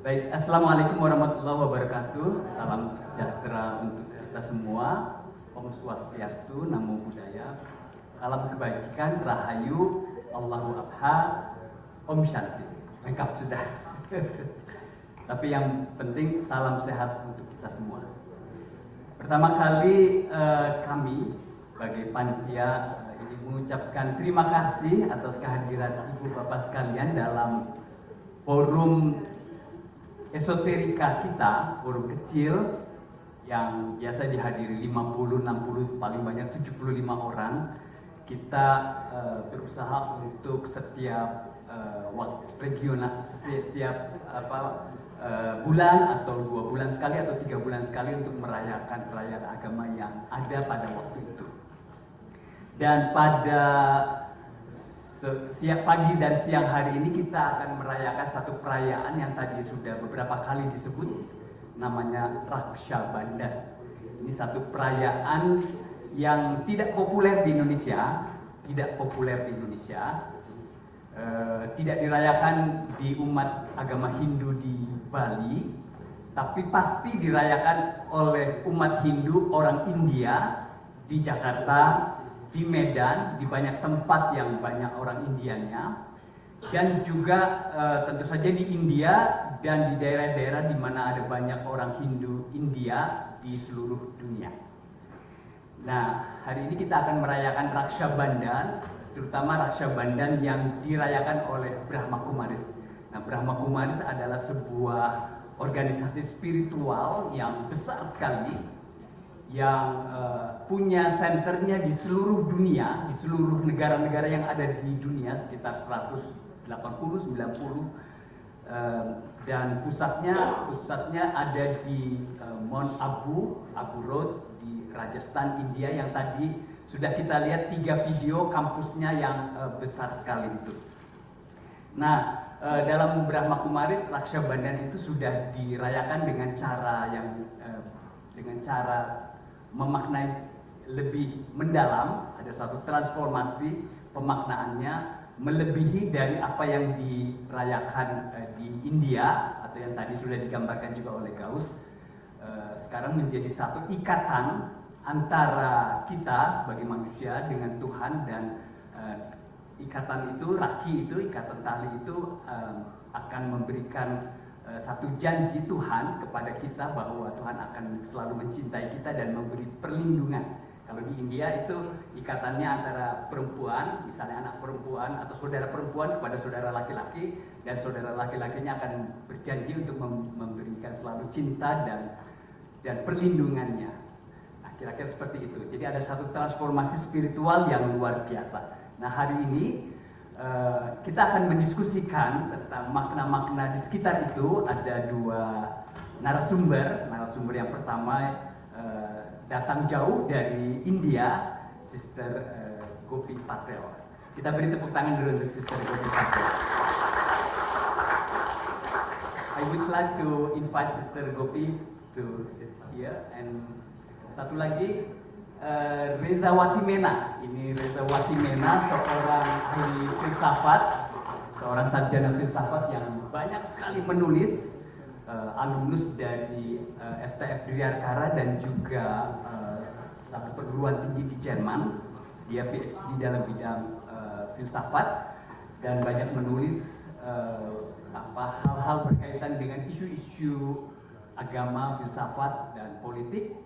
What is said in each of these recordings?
Baik, Assalamualaikum warahmatullahi wabarakatuh. Salam sejahtera untuk kita semua. Om Swastiastu, Namo Buddhaya. Salam kebajikan, Rahayu, Allahu Abha, Om Shanti. Lengkap sudah. Tapi yang penting salam sehat untuk kita semua. Pertama kali kami sebagai panitia ini mengucapkan terima kasih atas kehadiran Ibu Bapak sekalian dalam forum esoterika kita, forum kecil yang biasa dihadiri 50, 60, paling banyak 75 orang. Kita berusaha untuk setiap waktu regional, setiap bulan atau 2 bulan sekali atau 3 bulan sekali untuk merayakan perayaan agama yang ada pada waktu itu. Dan pada siang pagi dan siang hari ini kita akan merayakan satu perayaan yang tadi sudah beberapa kali disebut, namanya Raksha Bandhan. Ini satu perayaan yang tidak populer di Indonesia, tidak dirayakan di umat agama Hindu di Bali, tapi pasti dirayakan oleh umat Hindu orang India di Jakarta, di Medan, di banyak tempat yang banyak orang Indianya, dan juga tentu saja di India dan di daerah-daerah di mana ada banyak orang Hindu India di seluruh dunia. Nah, hari ini kita akan merayakan Raksha Bandhan, terutama Raksha Bandhan yang dirayakan oleh Brahma Kumaris. Nah, Brahma Kumaris adalah sebuah organisasi spiritual yang besar sekali, yang punya senternya di seluruh dunia, di seluruh negara-negara yang ada di dunia, sekitar 180-90, dan pusatnya ada di Mount Abu Road di Rajasthan, India, yang tadi sudah kita lihat 3 video kampusnya yang besar sekali itu. Nah, dalam Brahma Kumaris, Raksha Bandhan itu sudah dirayakan dengan cara memaknai lebih mendalam. Ada satu transformasi pemaknaannya melebihi dari apa yang dirayakan di India atau yang tadi sudah digambarkan juga oleh Gauss. Sekarang menjadi satu ikatan antara kita sebagai manusia dengan Tuhan, dan ikatan itu, ikatan tali itu akan memberikan satu janji Tuhan kepada kita bahwa Tuhan akan selalu mencintai kita dan memberi perlindungan. Kalau di India itu ikatannya antara perempuan, misalnya anak perempuan atau saudara perempuan kepada saudara laki-laki, dan saudara laki-lakinya akan berjanji untuk memberikan selalu cinta dan perlindungannya. Nah, kira-kira seperti itu. Jadi ada satu transformasi spiritual yang luar biasa. Nah, hari ini kita akan mendiskusikan tentang makna-makna di sekitar itu. Ada 2 narasumber. Narasumber yang pertama datang jauh dari India, Sister Gopi Patel. Kita beri tepuk tangan dulu untuk Sister Gopi Patel. I would like to invite Sister Gopi to sit here, and satu lagi Reza Watimena. Ini Reza Watimena, seorang ahli filsafat, seorang sarjana filsafat yang banyak sekali menulis, alumnus dari STF Duyarkara dan juga satu perguruan tinggi di Jerman. Dia PhD dalam bidang filsafat dan banyak menulis hal-hal berkaitan dengan isu-isu agama, filsafat, dan politik.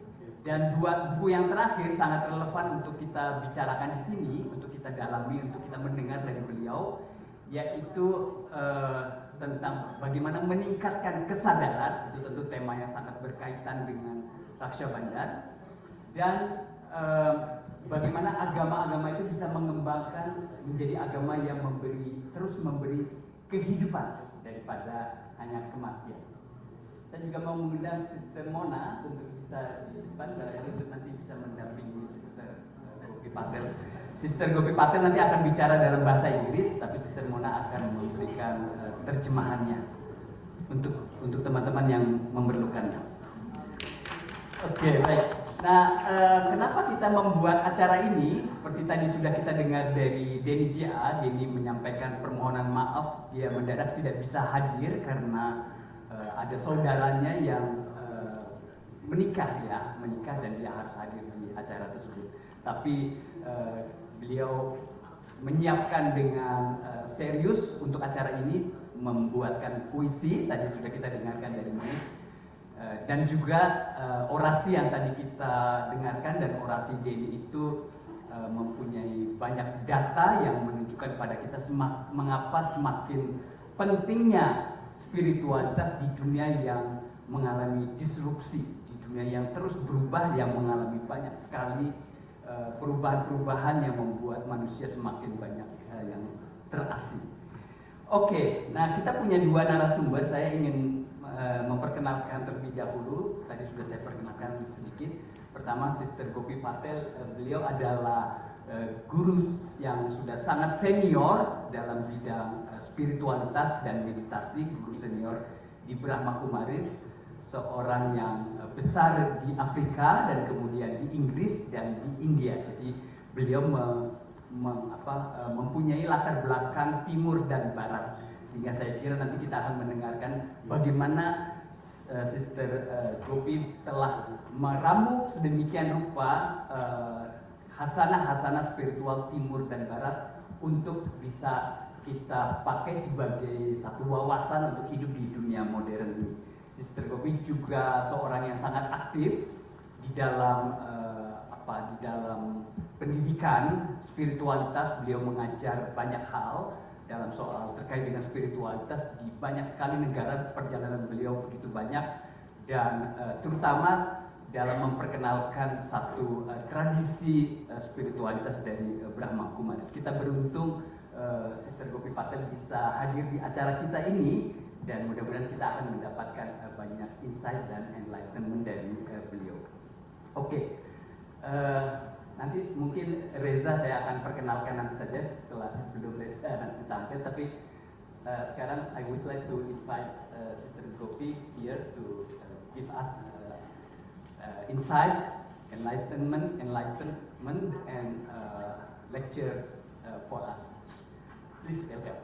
Dan 2 buku yang terakhir sangat relevan untuk kita bicarakan di sini, untuk kita dalami, untuk kita mendengar dari beliau, yaitu tentang bagaimana meningkatkan kesadaran. Itu tentu tema yang sangat berkaitan dengan Raksha Bandhan, dan bagaimana agama-agama itu bisa mengembangkan menjadi agama yang terus memberi kehidupan daripada hanya kematian. Saya juga mau mengundang Sister Mona untuk bisa di depan, untuk nanti bisa mendampingi Sister Gopi Patel. Sister Gopi Patel nanti akan bicara dalam bahasa Inggris, tapi Sister Mona akan memberikan terjemahannya untuk teman-teman yang memerlukannya. Oke, baik. Nah, kenapa kita membuat acara ini? Seperti tadi sudah kita dengar dari Denny J.A. Denny menyampaikan permohonan maaf, dia mendadak tidak bisa hadir karena ada saudaranya yang menikah dan dia harus hadir di acara tersebut. Tapi beliau menyiapkan dengan serius untuk acara ini, membuatkan puisi, tadi sudah kita dengarkan dari Monique, dan juga orasi yang tadi kita dengarkan, dan orasi Denny itu mempunyai banyak data yang menunjukkan kepada kita mengapa semakin pentingnya spiritualitas di dunia yang mengalami disrupsi, di dunia yang terus berubah, yang mengalami banyak sekali perubahan-perubahan yang membuat manusia semakin banyak yang terasing. Oke, nah kita punya dua narasumber. Saya ingin memperkenalkan terlebih dahulu. Tadi sudah saya perkenalkan sedikit. Pertama, Sister Gopi Patel. Beliau adalah guru yang sudah sangat senior dalam bidang spiritualitas dan meditasi, guru senior di Brahma Kumaris, seorang yang besar di Afrika dan kemudian di Inggris dan di India. Jadi beliau mempunyai latar belakang timur dan barat, sehingga saya kira nanti kita akan mendengarkan bagaimana Sister Gopi telah meramu sedemikian rupa hasanah-hasanah spiritual timur dan barat untuk bisa kita pakai sebagai satu wawasan untuk hidup di dunia modern ini. Sister Gopi juga seorang yang sangat aktif di dalam di dalam pendidikan spiritualitas. Beliau mengajar banyak hal dalam soal terkait dengan spiritualitas di banyak sekali negara. Perjalanan beliau begitu banyak, dan terutama dalam memperkenalkan satu tradisi spiritualitas dari Brahma Kumaris. Kita beruntung Sister Gopi Patel bisa hadir di acara kita ini, dan mudah-mudahan kita akan mendapatkan banyak insight dan enlightenment dari beliau. Oke. Nanti mungkin Reza saya akan perkenalkan nanti saja sebelum Reza nanti tampil. Tapi sekarang I would like to invite Sister Gopi here to give us insight, enlightenment, and lecture for us. Please welcome.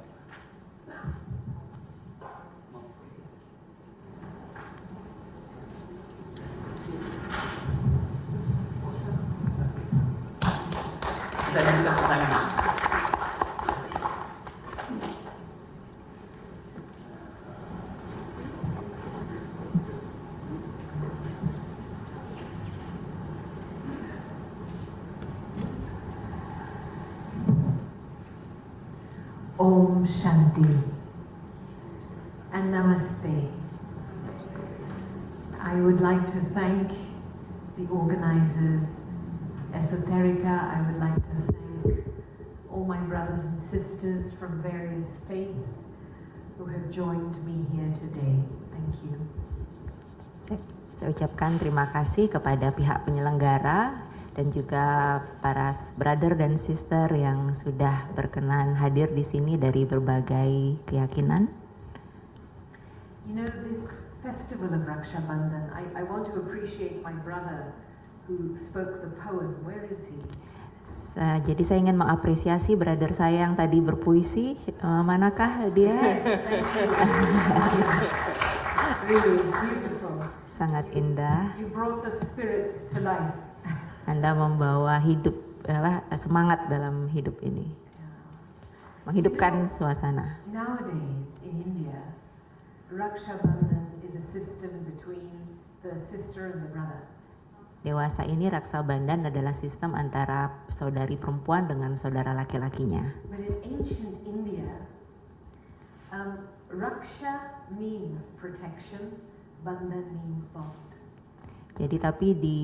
Kita minta tangan. Om Shanti and Namaste. I would like to thank the organizers, Esoterica. I would like to thank all my brothers and sisters from various faiths who have joined me here today. Thank you. Saya ucapkan terima kasih kepada pihak penyelenggara dan juga para brother dan sister yang sudah berkenan hadir di sini dari berbagai keyakinan. You know, this festival of Raksha Bandhan, I want to appreciate my brother who spoke the poem. Where is he? Jadi saya ingin mengapresiasi brother saya yang tadi berpuisi. Manakah dia? Yes, thank you. Really beautiful. Sangat indah. You brought the spirit to life. Anda membawa hidup, semangat dalam hidup ini, menghidupkan suasana. Nowadays in India, Raksha Bandhan is a system between the sister and the brother. Dewasa ini Raksa Bandhan adalah sistem antara saudari perempuan dengan saudara laki-lakinya. But in ancient India, Raksha means protection, Bandhan means bond. Jadi tapi di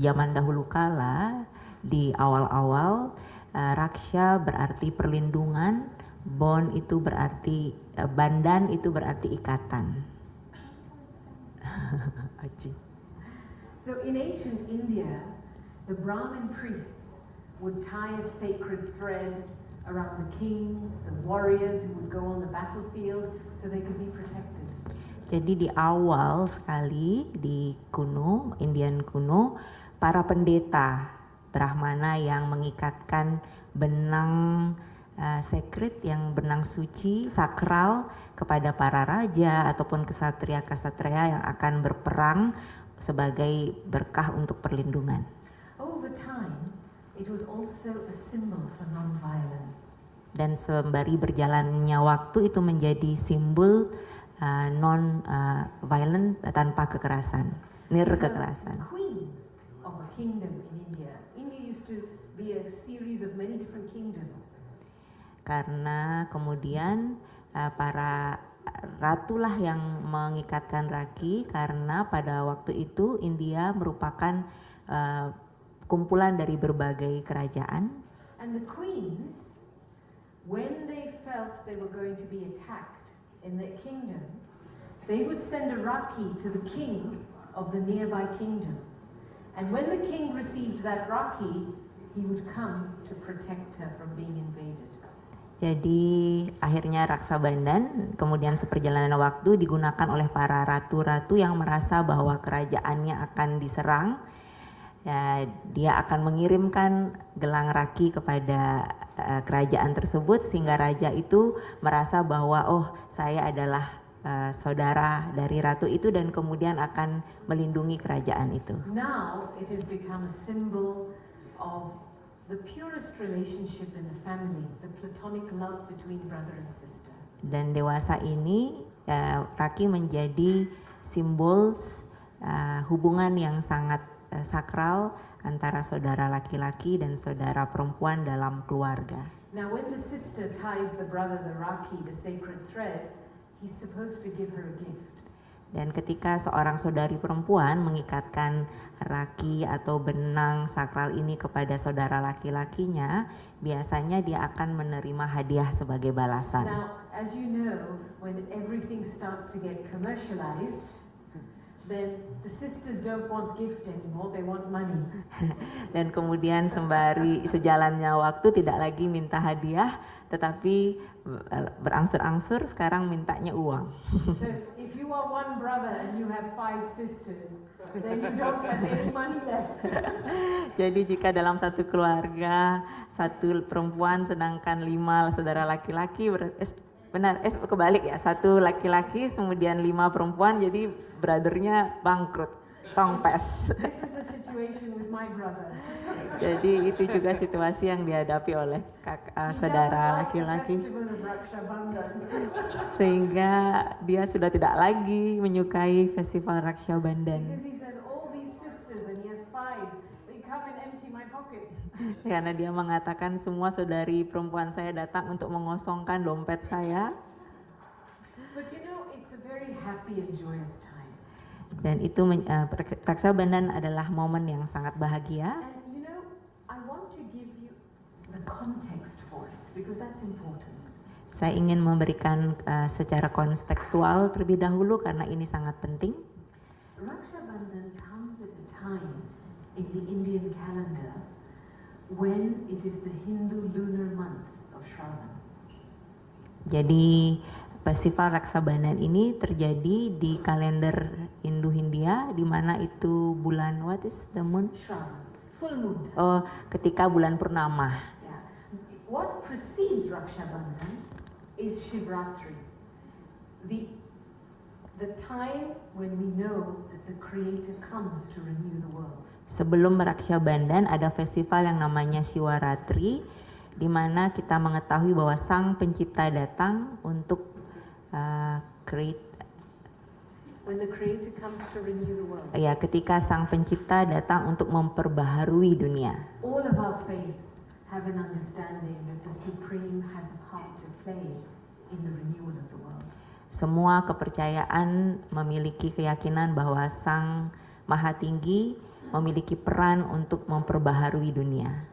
zaman dahulu kala, di awal-awal, Raksha berarti perlindungan, bond itu berarti, bandhan itu berarti ikatan. So in ancient India, the Brahmin priests would tie a sacred thread around the kings, the warriors who would go on the battlefield, so they could be protected. Jadi di awal sekali di kuno, Indian kuno, para pendeta Brahmana yang mengikatkan benang sacred yang benang suci, sakral kepada para raja ataupun kesatria-kesatria yang akan berperang sebagai berkah untuk perlindungan. Over time, it was also a symbol for non-violence. Dan sembari berjalannya waktu itu menjadi simbol non-violent, tanpa kekerasan, kekerasan. Queens of a kingdom in India. India used to be a series of many different kingdoms. Karena kemudian para ratulah yang mengikatkan Rakhi, karena pada waktu itu India merupakan kumpulan dari berbagai kerajaan. And the queens, when they felt they were going to be attacked in their kingdom, they would send a Rakhi to the king of the nearby kingdom. And when the king received that Rakhi, he would come to protect her from being invaded. Jadi akhirnya Raksa Bandhan kemudian seperjalanan waktu digunakan oleh para ratu-ratu yang merasa bahwa kerajaannya akan diserang. Ya, dia akan mengirimkan gelang Rakhi kepada kerajaan tersebut sehingga raja itu merasa bahwa oh, saya adalah saudara dari ratu itu dan kemudian akan melindungi kerajaan itu. Now it has become a symbol of the purest relationship in the family, the platonic love between brother and sister. Dan dewasa ini Rakhi menjadi simbol hubungan yang sangat sakral antara saudara laki-laki dan saudara perempuan dalam keluarga. Now when the sister ties the brother the Rakhi, the sacred thread, he's supposed to give her a gift. Dan ketika seorang saudari perempuan mengikatkan Rakhi atau benang sakral ini kepada saudara laki-lakinya, biasanya dia akan menerima hadiah sebagai balasan. Now, as you know, when everything starts to get commercialized, then the sisters don't want gift anymore, they want money. Dan kemudian sembari sejalannya waktu tidak lagi minta hadiah, tetapi berangsur-angsur sekarang mintanya uang. So if you are one brother and you have 5 sisters, then you don't have any money left. Jadi jika dalam satu keluarga satu perempuan sedangkan 5 saudara laki-laki, kebalik ya, satu laki-laki kemudian 5 perempuan, jadi brothernya bangkrut, tongpes. This is the situation with my brother. Jadi itu juga situasi yang dihadapi oleh saudara laki-laki, sehingga dia sudah tidak lagi menyukai festival Raksha Bandhan. Because he says all these sisters and he has 5, they come and empty my pockets. Karena dia mengatakan semua saudari perempuan saya datang untuk mengosongkan dompet saya. But you know, it's a very happy and joyous time. Dan itu Raksha Bandhan adalah momen yang sangat bahagia. And you know, I want to give you the context for it because that's important. Saya ingin memberikan secara kontekstual terlebih dahulu karena ini sangat penting. Raksha Bandhan comes at a time in the Indian calendar when it is the Hindu lunar month of Shravan. Jadi festival Raksha Bandhan ini terjadi di kalender Hindu-Hindia, di mana itu bulan what is the moon? Shravan, full moon. Oh, ketika bulan purnama. Yeah. What precedes Raksha Bandhan is Shivratri, the time when we know that the Creator comes to renew the world. Sebelum Raksha Bandhan ada festival yang namanya Shivaratri, di mana kita mengetahui bahwa Sang Pencipta datang untuk When the Creator comes to renew the world. Ya, ketika Sang Pencipta datang untuk memperbaharui dunia. All of our faiths have an understanding that the Supreme has a part to play in the renewal of the world. Semua kepercayaan memiliki keyakinan bahwa Sang Maha Tinggi memiliki peran untuk memperbaharui dunia.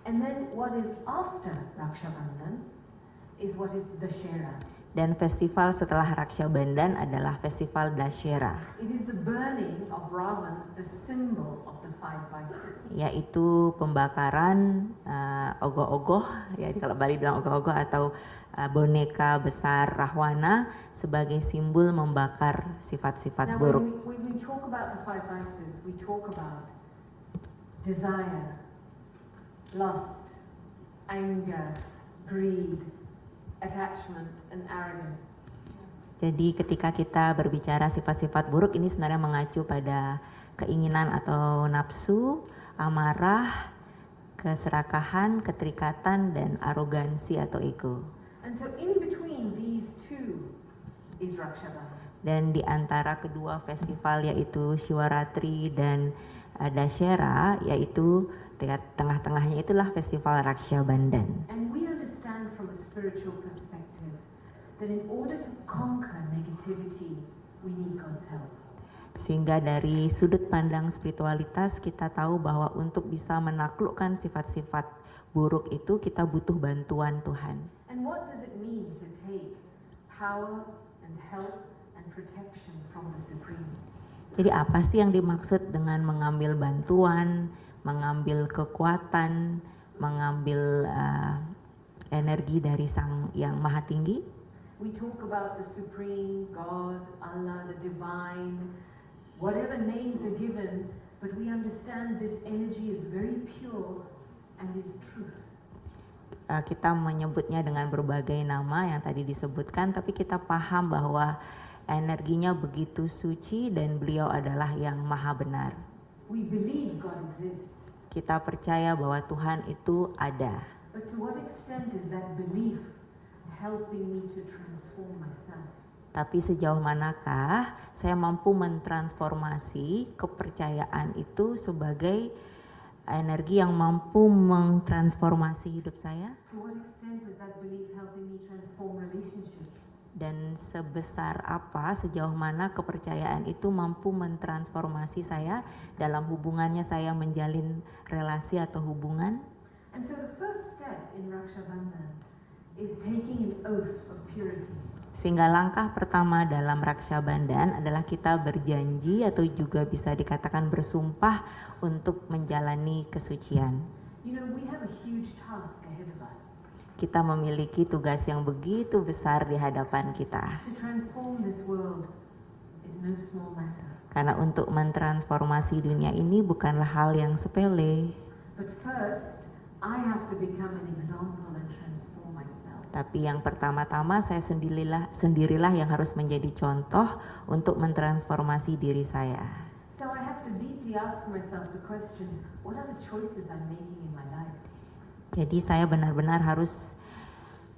And then what is after Raksha Bandhan is what is Dashera. Dan festival setelah Raksha Bandhan adalah festival Dashera. It is the burning of Ravan, the symbol of the 5 vices. Yaitu pembakaran ogoh-ogoh, ya kalau Bali bilang ogoh-ogoh atau boneka besar Rahwana sebagai simbol membakar sifat-sifat Now, buruk. when we talk about the 5 vices, we talk about desire, lust, anger, greed, attachment, and arrogance. Jadi ketika kita berbicara sifat-sifat buruk ini sebenarnya mengacu pada keinginan atau nafsu, amarah, keserakahan, keterikatan, dan arogansi atau ego. And so in between these two is Raksha Bandhan. Dan di antara kedua festival yaitu Shivaratri dan Dashera, yaitu tengah-tengahnya itulah festival Raksha Bandhan. And we understand from a spiritual perspective that in order to conquer negativity, we need God's help. Sehingga dari sudut pandang spiritualitas kita tahu bahwa untuk bisa menaklukkan sifat-sifat buruk itu kita butuh bantuan Tuhan. And what does it mean to take power and help and protection from the Supreme? Jadi apa sih yang dimaksud dengan mengambil bantuan, mengambil kekuatan, mengambil energi dari Sang Yang Maha Tinggi? We talk about the Supreme, God, Allah, the Divine, whatever names are given, but we understand this energy is very pure and is truth. Kita menyebutnya dengan berbagai nama yang tadi disebutkan, tapi kita paham bahwa energinya begitu suci dan beliau adalah yang maha benar. We believe God exists, Kita percaya bahwa Tuhan itu ada. but to what extent is that belief helping me to transform myself? Tapi sejauh manakah saya mampu mentransformasi kepercayaan itu sebagai energi yang mampu mentransformasi hidup saya? To what extent is that belief helping me transform relationships? Dan sebesar apa, sejauh mana kepercayaan itu mampu mentransformasi saya dalam hubungannya saya menjalin relasi atau hubungan? And so the first step in Raksha Bandhan is taking an oath of purity. Sehingga langkah pertama dalam Raksha Bandhan adalah kita berjanji atau juga bisa dikatakan bersumpah untuk menjalani kesucian. You know, we have a huge task ahead of us Kita memiliki tugas yang begitu besar di hadapan kita. to transform this world is no small matter. Karena untuk mentransformasi dunia ini bukanlah hal yang sepele. But first, I have to become an example and transform myself. Tapi yang pertama-tama saya sendirilah yang harus menjadi contoh untuk mentransformasi diri saya. So I have to deeply ask myself the question, what are the choices I'm making in my life? Jadi saya benar-benar harus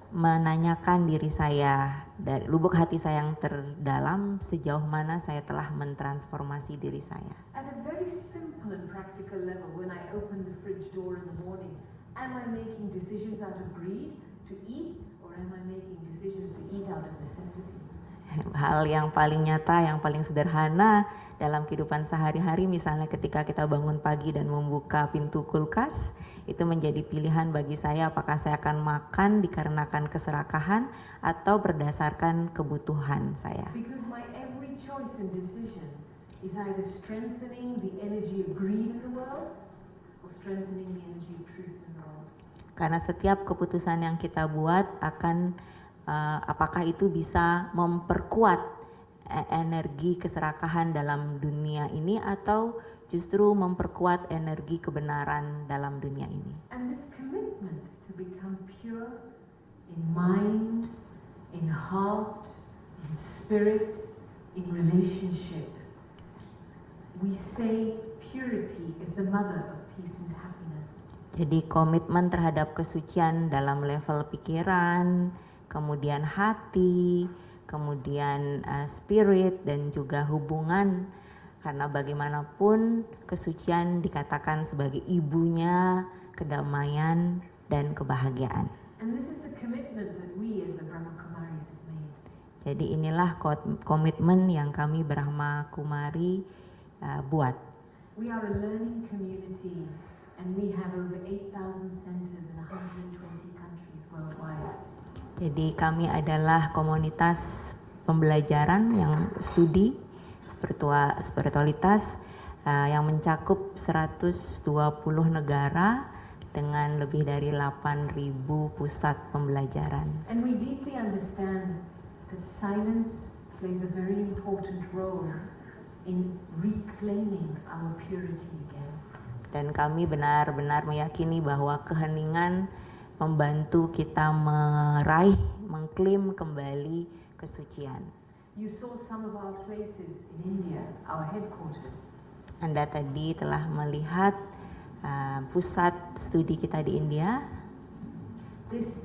menanyakan diri saya dari lubuk hati saya yang terdalam, sejauh mana saya telah mentransformasi diri saya. At a very simple and practical level, when I open the fridge door in the morning, am I making decisions out of greed to eat, or am I making decisions to eat out of necessity? Hal yang paling nyata, yang paling sederhana dalam kehidupan sehari-hari, misalnya ketika kita bangun pagi dan membuka pintu kulkas, itu menjadi pilihan bagi saya apakah saya akan makan dikarenakan keserakahan atau berdasarkan kebutuhan saya. Because my every choice and decision is either strengthening the energy of greed in the world or strengthening the energy of truth in the world. Karena setiap keputusan yang kita buat akan apakah itu bisa memperkuat energi keserakahan dalam dunia ini atau justru memperkuat energi kebenaran dalam dunia ini. And this commitment to become pure in mind, in heart, in spirit, in relationship. We say purity is the mother of peace and happiness. Jadi komitmen terhadap kesucian dalam level pikiran, kemudian hati, kemudian spirit dan juga hubungan. Karena bagaimanapun kesucian dikatakan sebagai ibunya kedamaian dan kebahagiaan. And this is the commitment that we as the Brahma Kumaris have made. Jadi inilah komitmen yang kami Brahma Kumari buat. We are a learning community and we have over 8,000 centers in 120 countries worldwide. Jadi kami adalah komunitas pembelajaran yang studi spiritualitas yang mencakup 120 negara dengan lebih dari 8.000 pusat pembelajaran. And we deeply understand that silence plays a very important role in reclaiming our purity again. Dan kami benar-benar meyakini bahwa keheningan membantu kita mengklaim kembali kesucian. You saw some of our places in India, our headquarters. Anda tadi telah melihat pusat studi kita di India.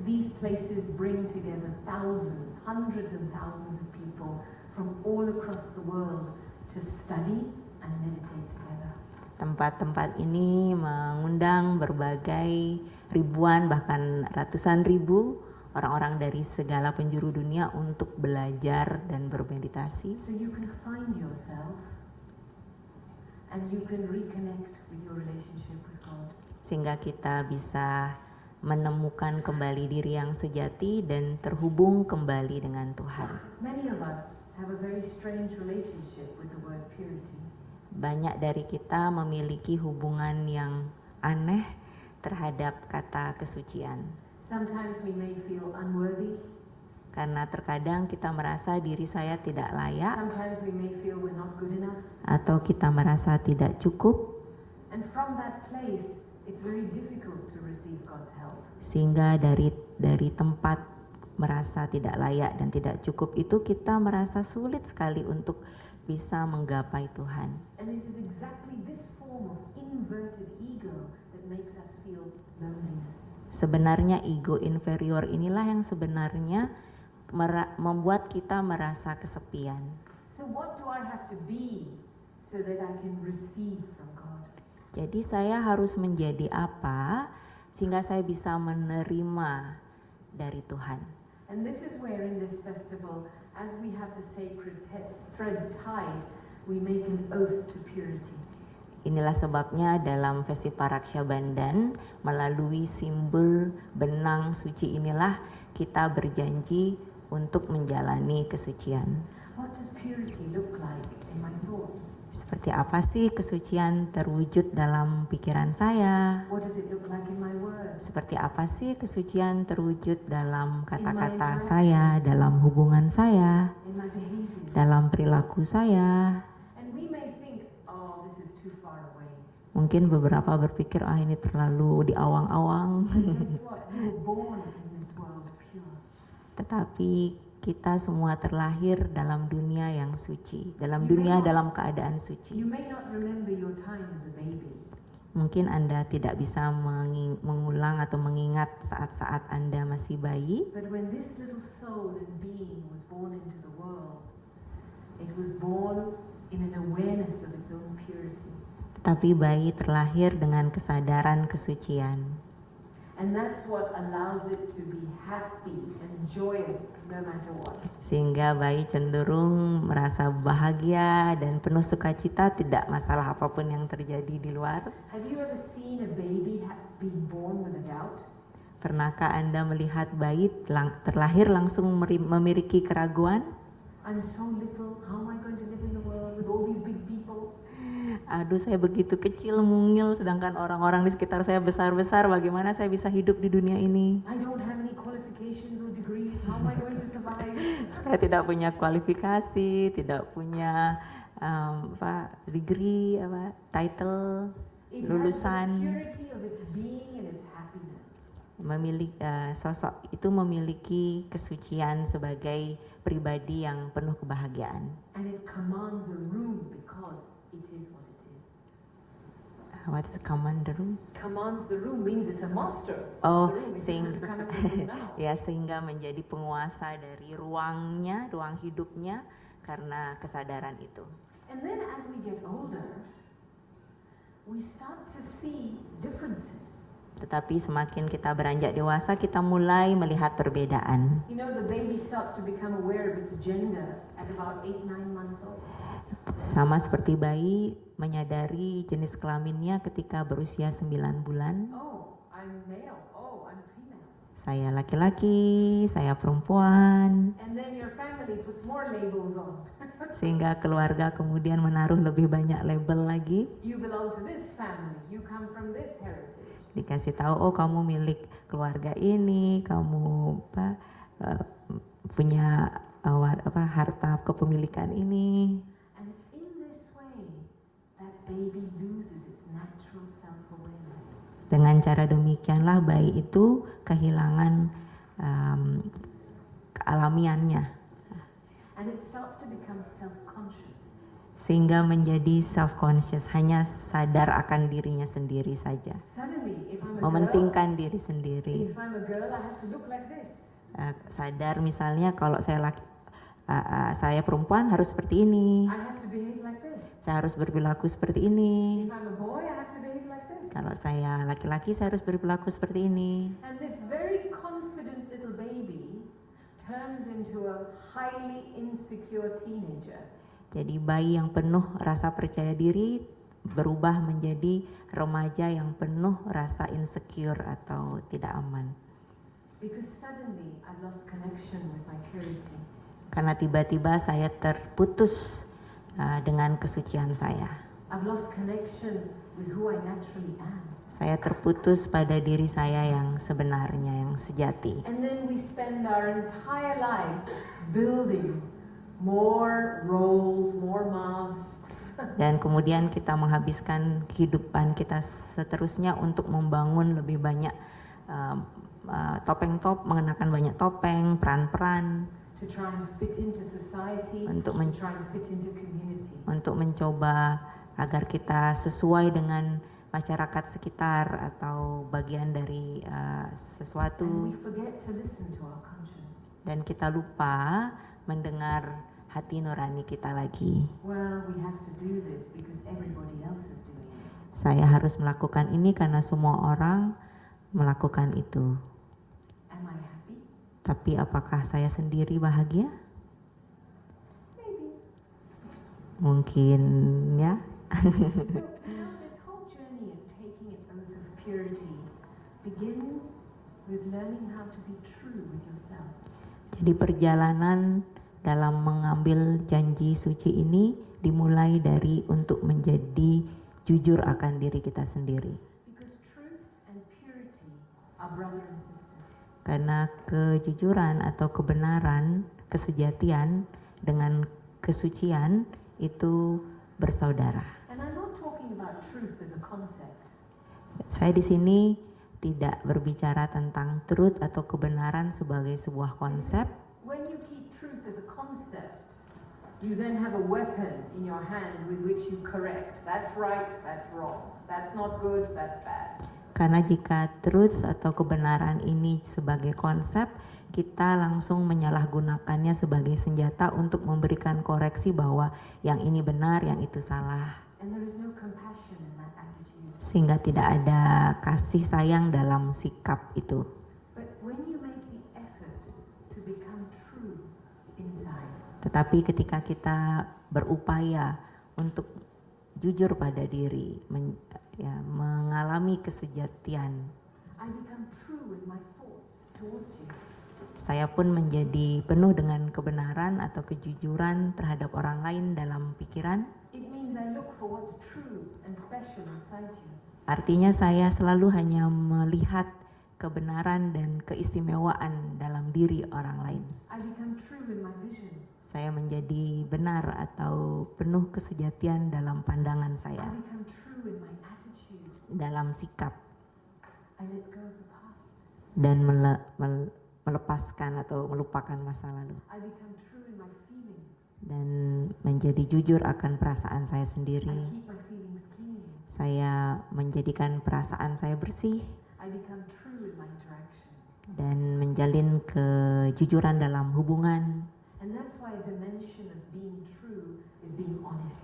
These places bring together thousands, hundreds and thousands of people from all across the world to study and meditate together. Tempat-tempat ini mengundang berbagai ribuan bahkan ratusan ribu orang-orang dari segala penjuru dunia untuk belajar dan bermeditasi. So you can find yourself and you can reconnect with your relationship with God. Sehingga kita bisa menemukan kembali diri yang sejati dan terhubung kembali dengan Tuhan. Many of us have a very strange relationship with the word purity. Banyak dari kita memiliki hubungan yang aneh terhadap kata kesucian. Sometimes we may feel unworthy. Karena terkadang kita merasa diri saya tidak layak, Sometimes we may feel we're not good enough. atau kita merasa tidak cukup, And from that place, it's very difficult to receive God's help. sehingga dari tempat merasa tidak layak dan tidak cukup itu kita merasa sulit sekali untuk bisa menggapai Tuhan. And it is exactly this form of inverted ego that makes us feel loneliness. Sebenarnya ego inferior inilah yang sebenarnya membuat kita merasa kesepian. So what do I have to be so that I can receive from God? Jadi saya harus menjadi apa sehingga saya bisa menerima dari Tuhan. And this is where in this festival, as we have the sacred thread tied, we make an oath to purity. Inilah sebabnya dalam Festival Raksha Bandhan, melalui simbol benang suci inilah kita berjanji untuk menjalani kesucian. What does purity look like in my thoughts? Seperti apa sih kesucian terwujud dalam pikiran saya? What does it look like in my words? Seperti apa sih kesucian terwujud dalam kata-kata saya, dalam hubungan saya, In my behaviors? dalam perilaku saya? And we may think, oh, this is too far away. Mungkin beberapa berpikir, ini terlalu di awang-awang. But guess what? You were born in this world pure. Tetapi kita semua terlahir dalam dunia yang suci, dalam dunia dalam keadaan suci. You may not remember your time as a baby, Mungkin Anda tidak bisa mengulang atau mengingat saat-saat Anda masih bayi, but when this little soul and being was born into the world, it was born in an awareness of its own purity. tetapi bayi terlahir dengan kesadaran kesucian. And that's what allows it to be happy and joyous no matter what. Sehingga bayi cenderung merasa bahagia dan penuh sukacita tidak masalah apapun yang terjadi di luar. Have you ever seen a baby being born with a doubt? Pernahkah Anda melihat bayi terlahir langsung memiliki keraguan? I'm so little, how am I going to live in the world with all these big people? Aduh, saya begitu kecil mungil sedangkan orang-orang di sekitar saya besar-besar, bagaimana saya bisa hidup di dunia ini? I don't have any qualifications or degrees, how am I going to survive? Saya tidak punya kualifikasi, tidak punya degree, title, It has the lulusan. purity of its being and its happiness. Sosok itu memiliki kesucian sebagai pribadi yang penuh kebahagiaan. And it commands a room because it is what it is. What is command the room? Commands the room means it's a master. Oh, The room is sehingga, supposed to come and live now. ya, sehingga menjadi penguasa dari ruangnya, ruang hidupnya karena kesadaran itu. And then as we get older, we start to see differences. Tetapi semakin kita beranjak dewasa, kita mulai melihat perbedaan. You know, the baby starts to become aware of its gender at about 8-9 months old. Sama seperti bayi menyadari jenis kelaminnya ketika berusia 9 bulan. Oh, I'm male. Oh, I'm female. Saya laki-laki, saya perempuan. And then your family puts more labels on. Sehingga keluarga kemudian menaruh lebih banyak label lagi. You belong to this family. You come from this heritage. Dikasih tahu, oh kamu milik keluarga ini, kamu punya harta kepemilikan ini. And in this way, that baby loses its natural self-awareness. Dengan Dengan cara demikianlah bayi itu kehilangan kealamiannya, and it starts to become self-conscious. sehingga menjadi self-conscious, hanya sadar akan dirinya sendiri saja, Suddenly, if I'm a girl, mementingkan diri sendiri. I have to look like this. Sadar misalnya kalau saya perempuan harus seperti ini, I have to behave like this. saya harus berperilaku seperti ini. If I'm a boy, I have to behave like this. Kalau saya laki-laki, saya harus berperilaku seperti ini. And this very confident little baby turns into a highly insecure teenager. Jadi bayi yang penuh rasa percaya diri berubah menjadi remaja yang penuh rasa insecure atau tidak aman. Because suddenly I lost connection with my purity. Karena tiba-tiba saya terputus dengan kesucian saya. I've lost connection with who I naturally am. Saya terputus pada diri saya yang sebenarnya, yang sejati. And then we spend our entire lives building more roles, more masks. Dan kemudian kita menghabiskan kehidupan kita seterusnya untuk membangun lebih banyak mengenakan banyak topeng, peran-peran, To try and fit into society, Untuk to try and fit into community. untuk mencoba agar kita sesuai dengan masyarakat sekitar atau bagian dari And sesuatu, we forget to listen to our conscience. dan kita lupa mendengar hati nurani kita lagi. Well, we have to do this because everybody else is doing it. Saya harus melakukan ini karena semua orang melakukan itu. Am I happy? Tapi apakah saya sendiri bahagia? Maybe. Mungkin ya. So now this whole journey of taking an oath of purity begins with learning how to be true with yourself. Jadi perjalanan dalam mengambil janji suci ini dimulai dari untuk menjadi jujur akan diri kita sendiri. Because truth and purity are brother and sister. Karena kejujuran atau kebenaran, kesejatian dengan kesucian itu bersaudara. And I'm not talking about truth as a concept. Saya di sini tidak berbicara tentang truth atau kebenaran sebagai sebuah konsep. When you keep truth as a concept, you then have a weapon in your hand with which you correct. That's right, that's wrong. That's not good, that's bad. Karena jika truth atau kebenaran ini sebagai konsep, kita langsung menyalahgunakannya sebagai senjata untuk memberikan koreksi bahwa yang ini benar, yang itu salah. And there is no compassion in that attitude. Sehingga tidak ada kasih sayang dalam sikap itu. But when you make the effort to become true inside, Tetapi ketika kita berupaya untuk jujur pada diri, mengalami kesejatian, I become true with my thoughts towards you. saya pun menjadi penuh dengan kebenaran atau kejujuran terhadap orang lain dalam pikiran. It means I look for what's true and special inside you. Artinya saya selalu hanya melihat kebenaran dan keistimewaan dalam diri orang lain. I become true in my vision. Saya menjadi benar atau penuh kesejatian dalam pandangan I saya, become true in my attitude. dalam sikap, I let go of the past. dan melepaskan atau melupakan masa lalu, I become true in my feelings. dan menjadi jujur akan perasaan saya I sendiri. keep my feelings clean. Saya menjadikan perasaan saya bersih I become true in my interactions. dan menjalin kejujuran dalam hubungan. And that's why a dimension of being true is being honest.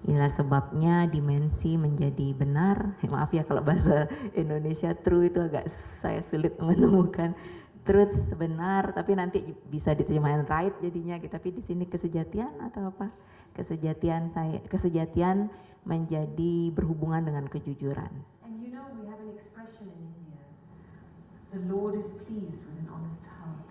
Inilah sebabnya dimensi menjadi benar. Maaf ya kalau bahasa Indonesia true itu agak saya sulit menemukan. Truth benar, tapi nanti bisa diterjemahkan right jadinya. Tapi di sini kesejatian atau apa? Kesejatian menjadi berhubungan dengan kejujuran. And you know, we have an expression in India. The Lord is pleased with an honest heart.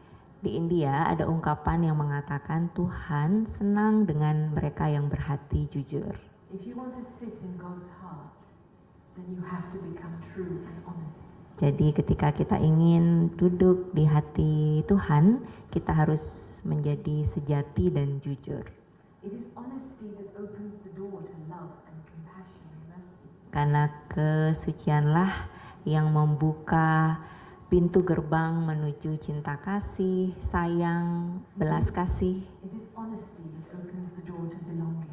Di India ada ungkapan yang mengatakan Tuhan senang dengan mereka yang berhati jujur. If you want to sit in God's heart, then you have to become true and honest. Jadi ketika kita ingin duduk di hati Tuhan, kita harus menjadi sejati dan jujur. It is honesty that opens the door to love and compassion and mercy. Karena kesucianlah yang membuka pintu gerbang menuju cinta kasih, sayang, belas kasih. It is honesty that opens the door to belonging.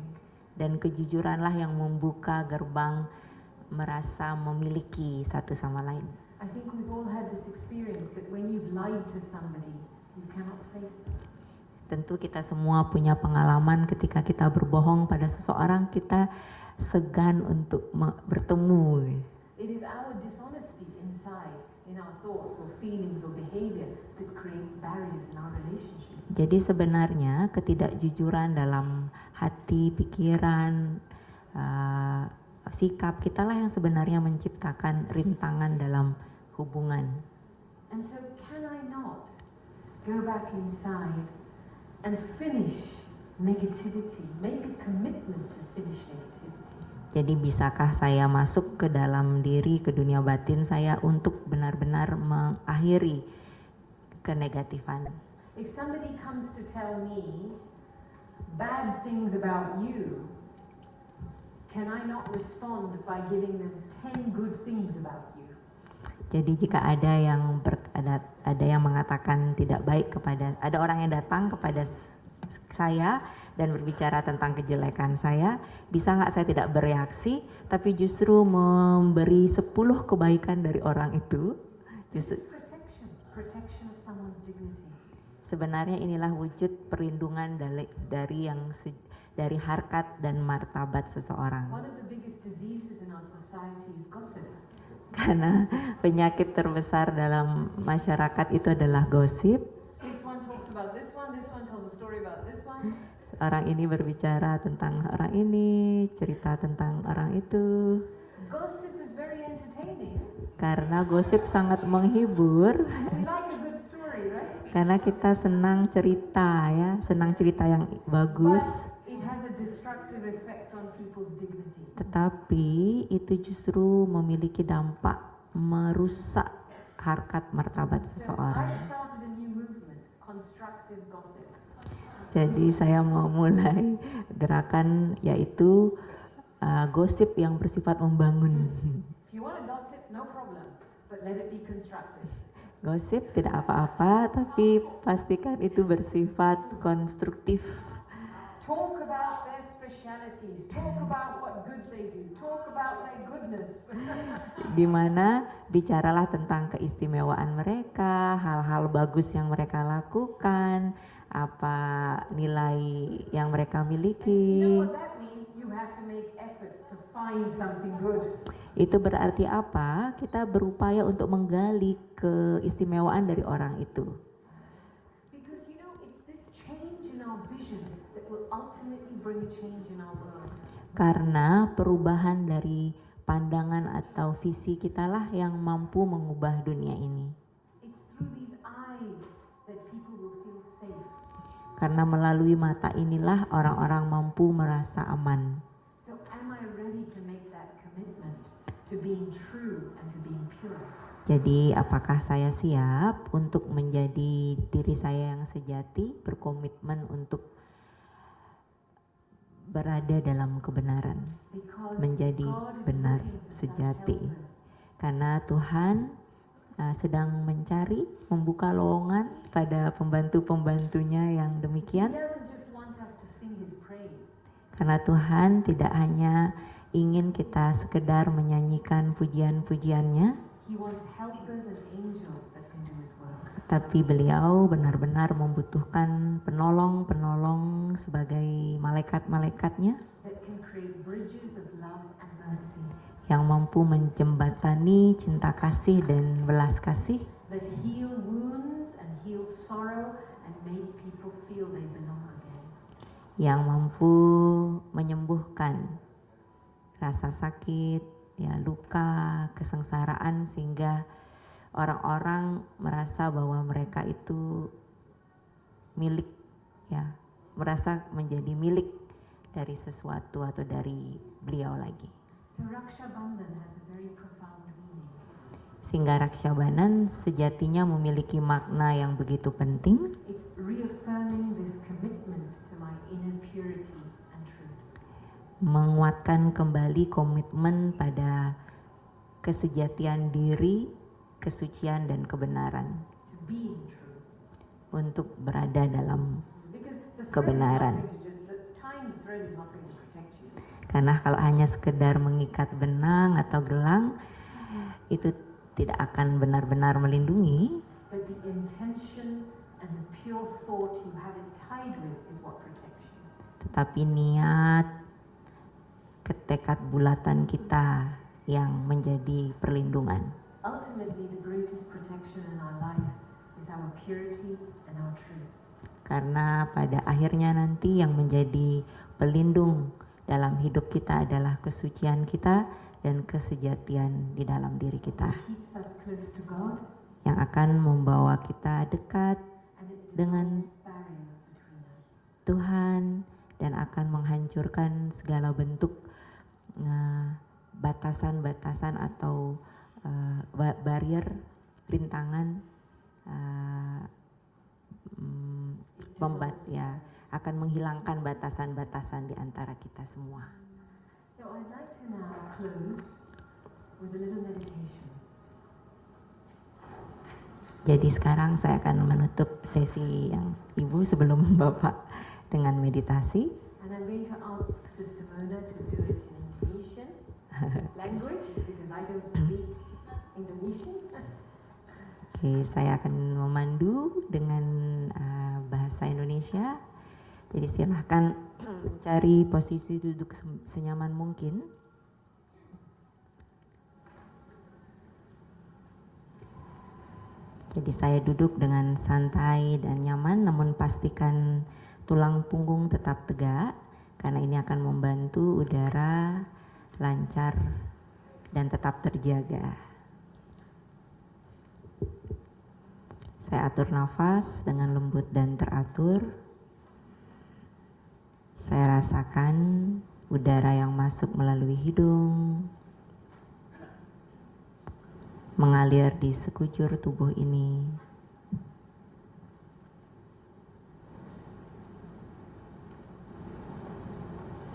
Dan kejujuranlah yang membuka gerbang merasa memiliki satu sama lain. I think we've all had this experience that when you've lied to somebody, you cannot face them. Tentu kita semua punya pengalaman ketika kita berbohong pada seseorang, kita segan untuk bertemu. It is our dishonesty inside, in our thoughts or feelings or behavior that creates barriers in our relationship. Jadi sebenarnya ketidakjujuran dalam hati, pikiran, sikap kita lah yang sebenarnya menciptakan rintangan dalam hubungan. And so can I not go back inside and finish negativity, make a commitment to finish negativity? Jadi bisakah saya masuk ke dalam diri, ke dunia batin saya untuk benar-benar mengakhiri kenegatifan? If somebody comes to tell me bad things about you, can I not respond by giving them 10 good things about you? Jadi jika ada yang mengatakan tidak baik ada orang yang datang kepada saya dan berbicara tentang kejelekan saya, bisa nggak saya tidak bereaksi, tapi justru memberi 10 kebaikan dari orang itu? This is protection of someone's dignity. Sebenarnya inilah wujud perlindungan dari harkat dan martabat seseorang. One of the biggest diseases in our society is gossip. Karena penyakit terbesar dalam masyarakat itu adalah gosip. This one talks about this one tells a story about this one. Orang ini berbicara tentang orang ini, cerita tentang orang itu. Gossip is very entertaining. Karena gosip sangat menghibur. We like a good story, right? Karena kita senang cerita ya, senang cerita yang bagus. But it has a destructive effect on people's dignity. Tetapi itu justru memiliki dampak merusak harkat martabat So I seseorang. started a new movement, constructive gossip. Jadi saya mau mulai gerakan yaitu gosip yang bersifat membangun. If you want to gossip, no problem, but let it be constructive. Gosip tidak apa-apa, tapi pastikan itu bersifat konstruktif. Talk about their specialities, talk about what good they do, talk about their goodness. Di mana bicaralah tentang keistimewaan mereka, hal-hal bagus yang mereka lakukan, apa nilai yang mereka You know miliki. what that means? You have to make effort to find something good. Itu berarti apa? Kita berupaya untuk menggali keistimewaan dari orang itu. Because you know, it's this change in our vision that will ultimately bring a change in our world. Karena perubahan dari pandangan atau visi kitalah yang mampu mengubah dunia ini. It's through these eyes that people will feel safe. Karena melalui mata inilah orang-orang mampu merasa aman. So am I ready to make that commitment to being true and to being pure? Jadi apakah saya siap untuk menjadi diri saya yang sejati, berkomitmen untuk berada dalam kebenaran, Because menjadi God is benar, looking for such sejati. helpers. Karena Tuhan sedang mencari, membuka lowongan pada pembantu-pembantunya yang He demikian. doesn't just want us to sing His praise. Karena Tuhan tidak hanya ingin kita sekedar menyanyikan pujian-pujiannya, He wants helpers and angels that can do His work. tapi beliau benar-benar membutuhkan penolong-penolong sebagai malaikat-malaikatnya That can create bridges of love and mercy. yang mampu menjembatani cinta kasih dan belas kasih, That heal wounds and heal sorrow and make people feel they belong again. yang mampu menyembuhkan rasa sakit, ya luka, kesengsaraan, sehingga orang-orang merasa bahwa mereka itu milik, ya, merasa menjadi milik dari sesuatu atau dari beliau lagi. So Raksha Bandhan has a very profound meaning. Sehingga Rakshabanan sejatinya memiliki makna yang begitu penting, It's reaffirming this commitment to my inner purity and truth. menguatkan kembali komitmen pada kesejatian diri, kesucian dan kebenaran, to be in truth. untuk berada dalam Because the thread kebenaran. is not going to just, the time thread is not going to protect you. Karena kalau hanya sekedar mengikat benang atau gelang, itu tidak akan benar-benar melindungi, But the intention and the pure thought you have it tied with is what protects you. tetapi niat, ketekad bulatan kita yang menjadi perlindungan. Ultimately, the greatest protection in our life is our purity and our truth. Karena pada akhirnya nanti yang menjadi pelindung dalam hidup kita adalah kesucian kita dan kesejatian di dalam diri kita, It keeps us close to God, yang akan membawa kita dekat and it Dengan- dissolves barriers between us. Tuhan dan akan menghancurkan segala bentuk batasan-batasan atau barrier, rintangan, akan menghilangkan batasan-batasan di antara kita semua. So I'd like to now close with a little meditation. Jadi sekarang saya akan menutup sesi yang Ibu sebelum Bapak dengan meditasi. And I'm going to ask Sister Mona to do it in Indonesian language because I don't speak Indonesian. Oke, saya akan memandu dengan bahasa Indonesia. Jadi silahkan mencari posisi duduk senyaman mungkin. Jadi saya duduk dengan santai dan nyaman, namun pastikan tulang punggung tetap tegak, karena ini akan membantu udara lancar dan tetap terjaga. Saya atur nafas dengan lembut dan teratur. Saya rasakan udara yang masuk melalui hidung, mengalir di sekujur tubuh ini.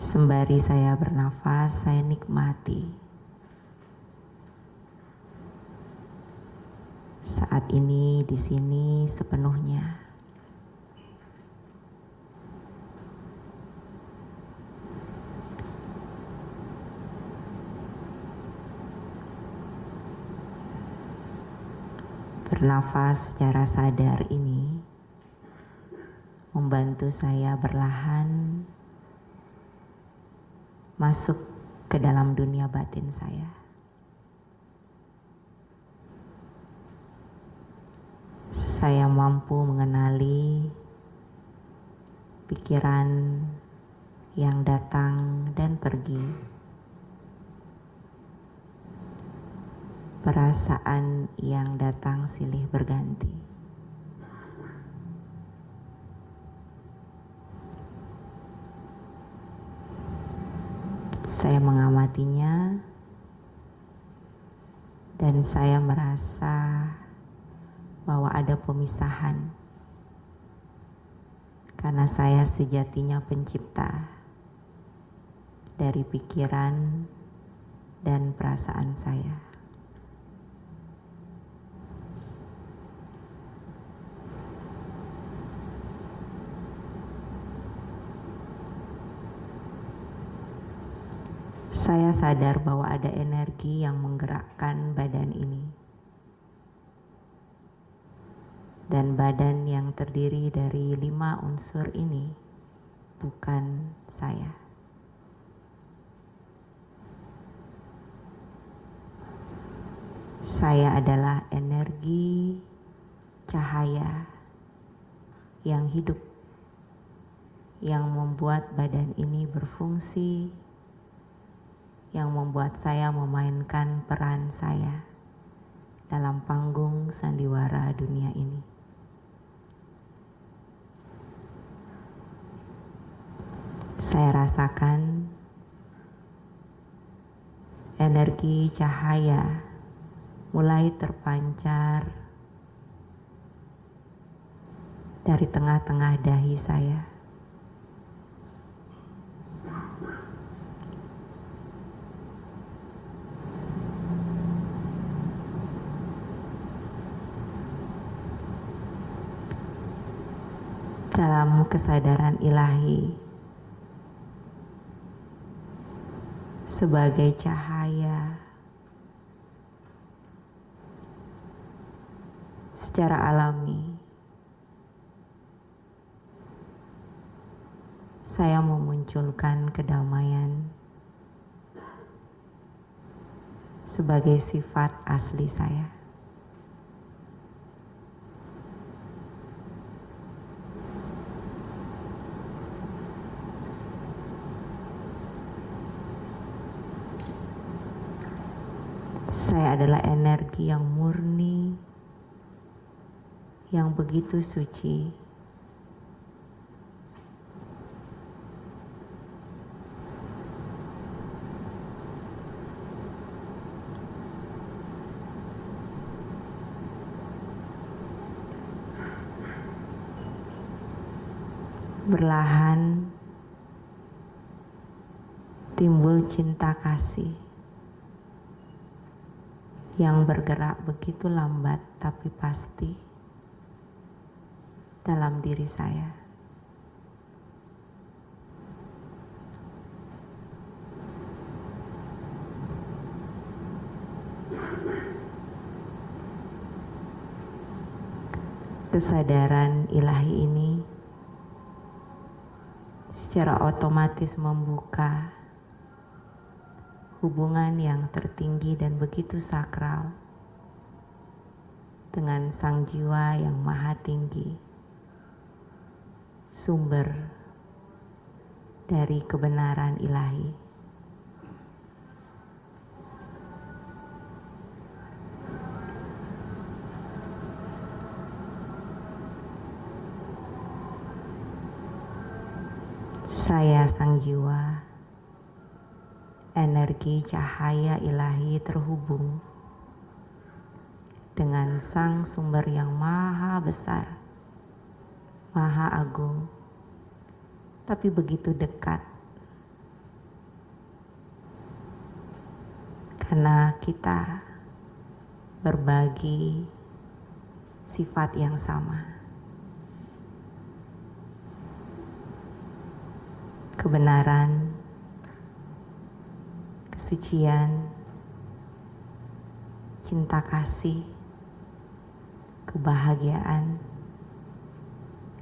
Sembari saya bernafas, saya nikmati saat ini di sini sepenuhnya. Bernafas secara sadar ini membantu saya perlahan masuk ke dalam dunia batin saya. Saya mampu mengenali pikiran yang datang dan pergi, perasaan yang datang silih berganti. Saya mengamatinya dan saya merasa bahwa ada pemisahan, karena saya sejatinya pencipta dari pikiran dan perasaan saya. Saya sadar bahwa ada energi yang menggerakkan badan ini. Dan badan yang terdiri dari 5 unsur ini bukan saya. Saya adalah energi cahaya yang hidup, yang membuat badan ini berfungsi, yang membuat saya memainkan peran saya dalam panggung sandiwara dunia ini. Saya rasakan energi cahaya mulai terpancar dari tengah-tengah dahi saya. dalam kesadaran ilahi sebagai cahaya secara alami. Saya memunculkan kedamaian sebagai sifat asli saya. Saya adalah energi yang murni, yang begitu suci. Perlahan timbul cinta kasih yang bergerak begitu lambat tapi pasti dalam diri saya. Kesadaran ilahi ini secara otomatis membuka hubungan yang tertinggi dan begitu sakral dengan Sang Jiwa yang Maha Tinggi, sumber dari kebenaran ilahi. Saya Sang Jiwa, energi cahaya ilahi terhubung dengan Sang Sumber yang Maha Besar, Maha Agung, tapi begitu dekat. Karena kita berbagi sifat yang sama. Kebenaran, kesucian, cinta kasih, kebahagiaan,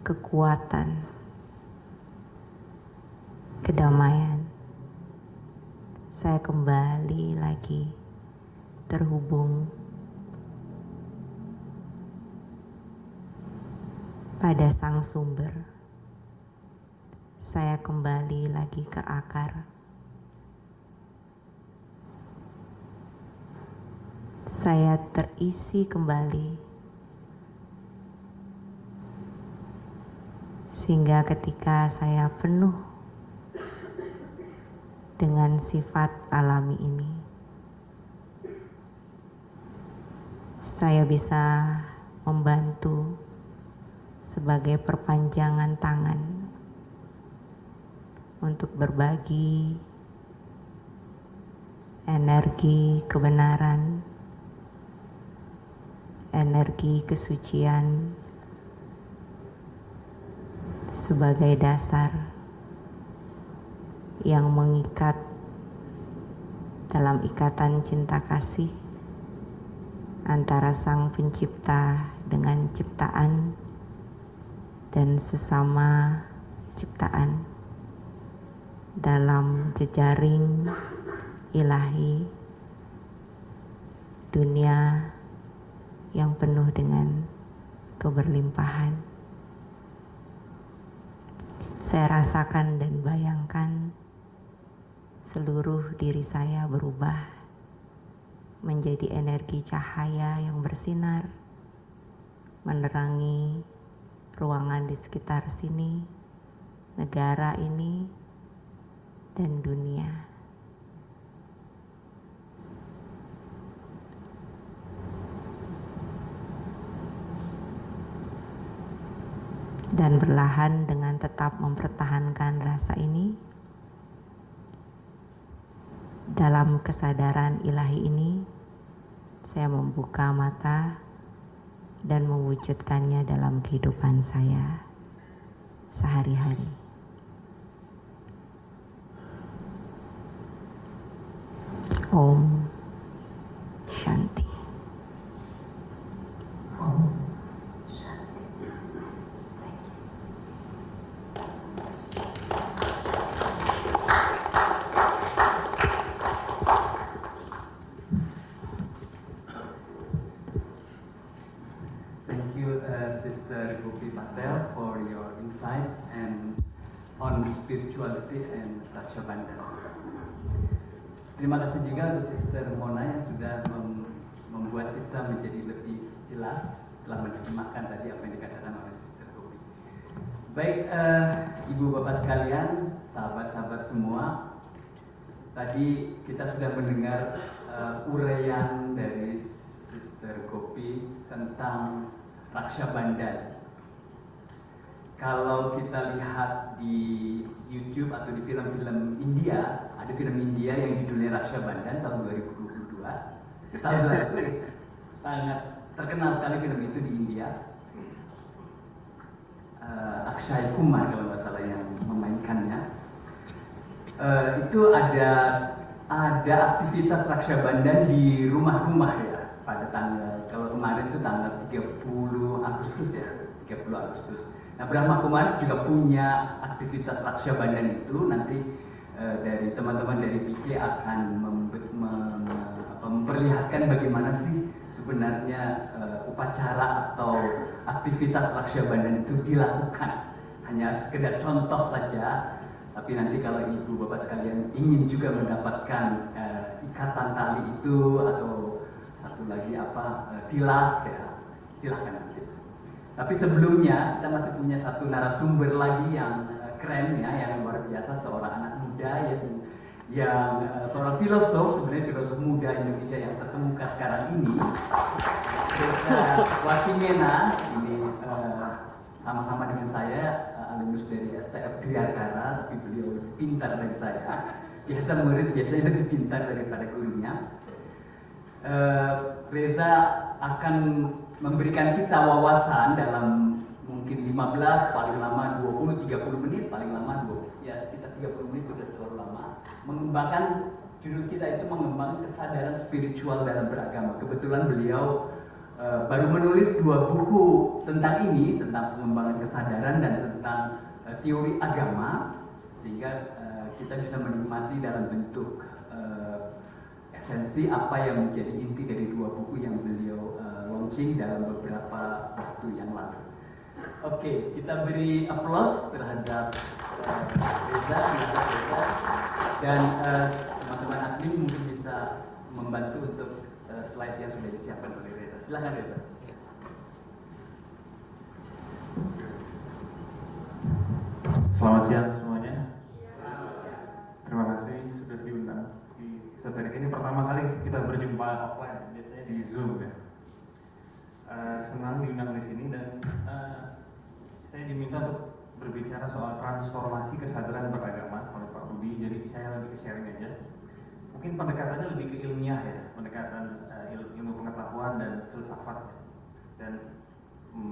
kekuatan, kedamaian. Saya kembali lagi terhubung pada Sang Sumber. Saya kembali lagi ke akar. Saya terisi kembali sehingga ketika saya penuh dengan sifat alami ini, saya bisa membantu sebagai perpanjangan tangan untuk berbagi energi kebenaran, energi kesucian sebagai dasar yang mengikat dalam ikatan cinta kasih antara Sang Pencipta dengan ciptaan dan sesama ciptaan dalam jejaring ilahi dunia yang penuh dengan keberlimpahan. Saya rasakan dan bayangkan seluruh diri saya berubah menjadi energi cahaya yang bersinar, menerangi ruangan di sekitar sini, negara ini, dan dunia. Dan perlahan dengan tetap mempertahankan rasa ini, dalam kesadaran ilahi ini, saya membuka mata dan mewujudkannya dalam kehidupan saya. sehari-hari. Om Shanti. Thank you, Sister Gopi Patel, for your insight and on spirituality and Raksha Bandhan. Terima kasih juga untuk Sister Mona yang sudah membuat kita menjadi lebih jelas telah menerjemahkan tadi apa yang dikatakan oleh Sister Gopi. Baik, Ibu Bapak sekalian, sahabat-sahabat semua, tadi kita sudah mendengar uraian dari Sister Gopi tentang Raksha Bandhan. Kalau kita lihat di YouTube atau di film-film India, ada film India yang judulnya Raksha Bandhan tahun 2022. Sangat terkenal sekali film itu di India. Akshay Kumar kalau nggak salah yang memainkannya. Itu ada aktivitas Raksha Bandhan di rumah-rumah ya pada tanggal, kalau kemarin itu tanggal 30 Agustus ya, 30 Agustus. Nah, Brahma Kumaris juga punya aktivitas Raksha Bandhan itu. Nanti dari teman-teman dari BK akan memperlihatkan bagaimana sih sebenarnya upacara atau aktivitas Raksha Bandhan itu dilakukan. Hanya sekedar contoh saja, tapi nanti kalau ibu bapak sekalian ingin juga mendapatkan ikatan tali itu atau satu lagi tilak ya, silahkan nanti. Tapi sebelumnya kita masih punya satu narasumber lagi yang keren ya, yang luar biasa, seorang anak muda yang seorang filosof, sebenarnya filosof muda Indonesia yang terkemuka sekarang ini. Wakimena ini sama-sama dengan saya, alumnus dari STF Griarkara, tapi beliau lebih pintar dari saya. Biasa murid biasanya lebih pintar daripada gurunya. Reza akan memberikan kita wawasan dalam mungkin 15, paling lama 20, 30 menit, paling lama sekitar 30 menit sudah terlalu lama. Mengembangkan, judul kita itu mengembangkan kesadaran spiritual dalam beragama. Kebetulan beliau baru menulis 2 buku tentang ini, tentang pengembangan kesadaran dan tentang teori agama, sehingga kita bisa menikmati dalam bentuk esensi apa yang menjadi inti dari 2 buku yang beliau launching dalam beberapa waktu yang lalu. Oke, kita beri aplaus terhadap Reza, dan teman-teman admin mungkin bisa membantu untuk slide yang sudah disiapkan oleh Reza. Silakan Reza. Selamat siang semuanya. Terima kasih sudah diundang di esoterik ini. Pertama kali kita berjumpa offline, biasanya di Zoom ya. Senang diundang di sini dan saya diminta untuk berbicara soal transformasi kesadaran beragama oleh Pak Budi. Jadi saya lebih ke sharing aja. Mungkin pendekatannya lebih ke ilmiah ya, pendekatan ilmu pengetahuan dan filsafat ya. Dan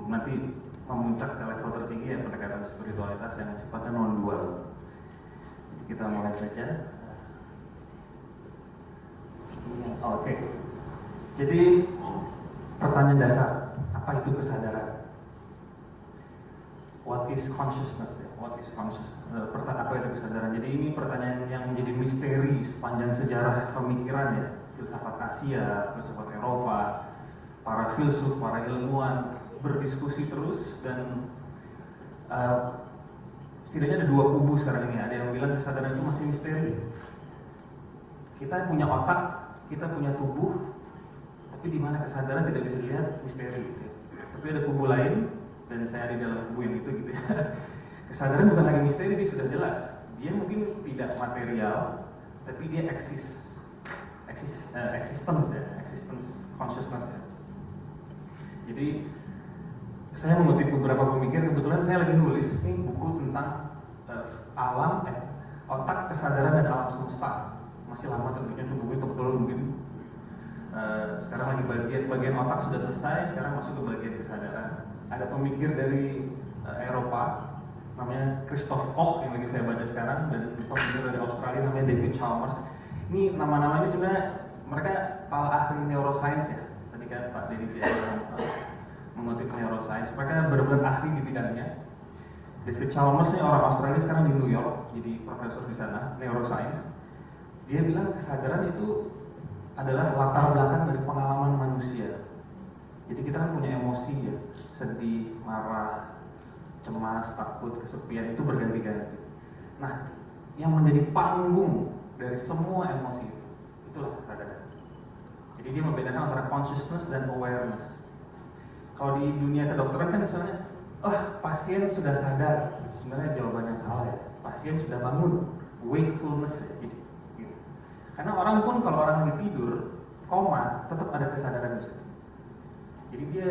nanti memuncak ke level tertinggi ya pendekatan spiritualitas yang sifatnya non dual. Kita mulai saja. Oke. Jadi pertanyaan dasar, apa itu kesadaran? What is consciousness? What is consciousness? Apa itu kesadaran? Jadi ini pertanyaan yang menjadi misteri sepanjang sejarah pemikiran ya, filsafat Asia, filsafat Eropa, para filsuf, para ilmuwan berdiskusi terus dan setidaknya ada 2 kubu sekarang ini. Ada yang bilang kesadaran itu masih misteri. Kita punya otak, kita punya tubuh, tapi di mana kesadaran tidak bisa dilihat, misteri. Tapi ada kubu lain, dan saya ada di dalam kubu yang itu gitu ya. Kesadaran bukan lagi misteri, dia sudah jelas. Dia mungkin tidak material, tapi dia existence ya, existence consciousness ya. Jadi saya mengutip beberapa pemikir, kebetulan saya lagi nulis ini buku tentang otak, kesadaran dan alam semesta. Masih lama tentunya buku itu betul mungkin. Sekarang lagi bagian otak sudah selesai, sekarang masuk ke bagian kesadaran. Ada pemikir dari Eropa namanya Christoph Koch yang lagi saya baca sekarang, dan pemimpin dari Australia namanya David Chalmers. Ini nama-nama ini sebenarnya mereka para ahli neuroscience ya. Tadi kan Pak Dedi mengutip neuroscience, mereka benar-benar ahli di bidangnya. David Chalmers ini orang Australia, sekarang di New York, jadi profesor di sana, neuroscience. Dia bilang kesadaran itu adalah latar belakang dari pengalaman manusia. Jadi kita kan punya emosi ya, sedih, marah, cemas, takut, kesepian, itu berganti-ganti. Nah, yang menjadi panggung dari semua emosi itu, itulah kesadaran. Jadi dia membedakan antara consciousness dan awareness. Kalau di dunia kedokteran kan misalnya, pasien sudah sadar, sebenarnya jawabannya salah ya. Pasien sudah bangun, wakefulness ya. Gitu. Karena orang pun kalau orang lagi tidur, koma, tetap ada kesadaran di situ. Jadi dia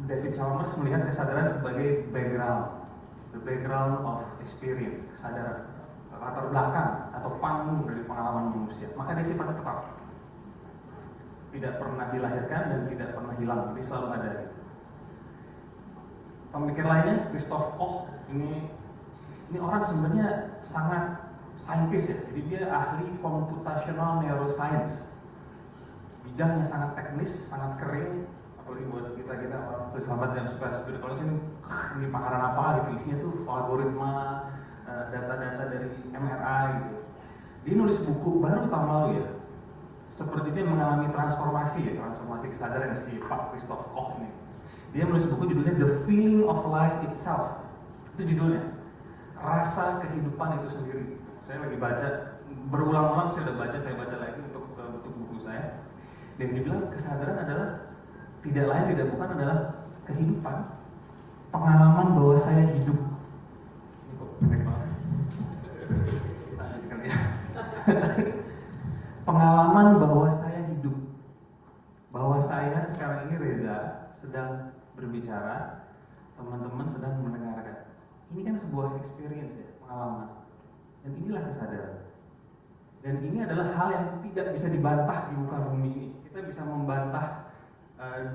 David Chalmers melihat kesadaran sebagai background, the background of experience, kesadaran, latar belakang atau panggung dari pengalaman manusia. Maka dia sifatnya tetap, tidak pernah dilahirkan dan tidak pernah hilang, jadi selalu ada. Pemikir lainnya, Christoph Koch, ini orang sebenarnya sangat saintis ya, jadi dia ahli computational neuroscience, bidangnya sangat teknis, sangat kering, apalagi buat kita orang filsafat yang suka studi kalau ini pakaran apa gitu, isinya tuh algoritma, data-data dari MRI gitu. Dia nulis buku baru tahun lalu ya, seperti dia mengalami transformasi kesadaran si Pak Christoph Koch ini. Dia menulis buku judulnya The Feeling of Life Itself, itu judulnya, rasa kehidupan itu sendiri. Saya lagi baca, berulang-ulang saya baca lagi untuk buku saya. Dan dibilang kesadaran adalah tidak lain tidak bukan adalah kehidupan, pengalaman bahwa saya hidup. Ini kok pendek banget. Pengalaman bahwa saya hidup, bahwa saya sekarang ini Reza sedang berbicara, teman-teman sedang mendengarkan. Ini kan sebuah experience ya, pengalaman. Dan inilah kesadaran. Dan ini adalah hal yang tidak bisa dibantah di muka bumi ini. Kita bisa membantah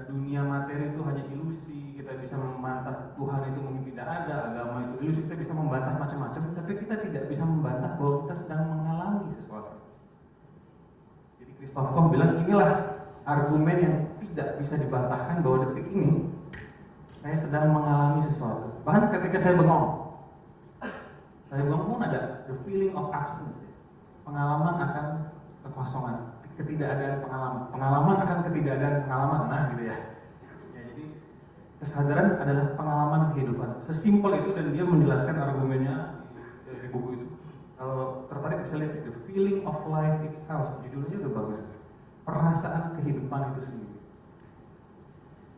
dunia materi itu hanya ilusi, kita bisa membantah Tuhan itu mungkin tidak ada, agama itu ilusi, kita bisa membantah macam-macam, tapi kita tidak bisa membantah bahwa kita sedang mengalami sesuatu. Jadi Christoph Koch bilang inilah argumen yang tidak bisa dibantahkan bahwa detik ini saya sedang mengalami sesuatu. Bahkan ketika saya bengong pun ada the feeling of absence, pengalaman akan kekosongan, ketidakadaan pengalaman akan ketidakadaan pengalaman, nah gitu ya. Jadi kesadaran adalah pengalaman kehidupan, sesimpel itu, dan dia menjelaskan argumennya di buku itu. Kalau tertarik bisa lihat the feeling of life itself, judulnya udah bagus, perasaan kehidupan itu sendiri.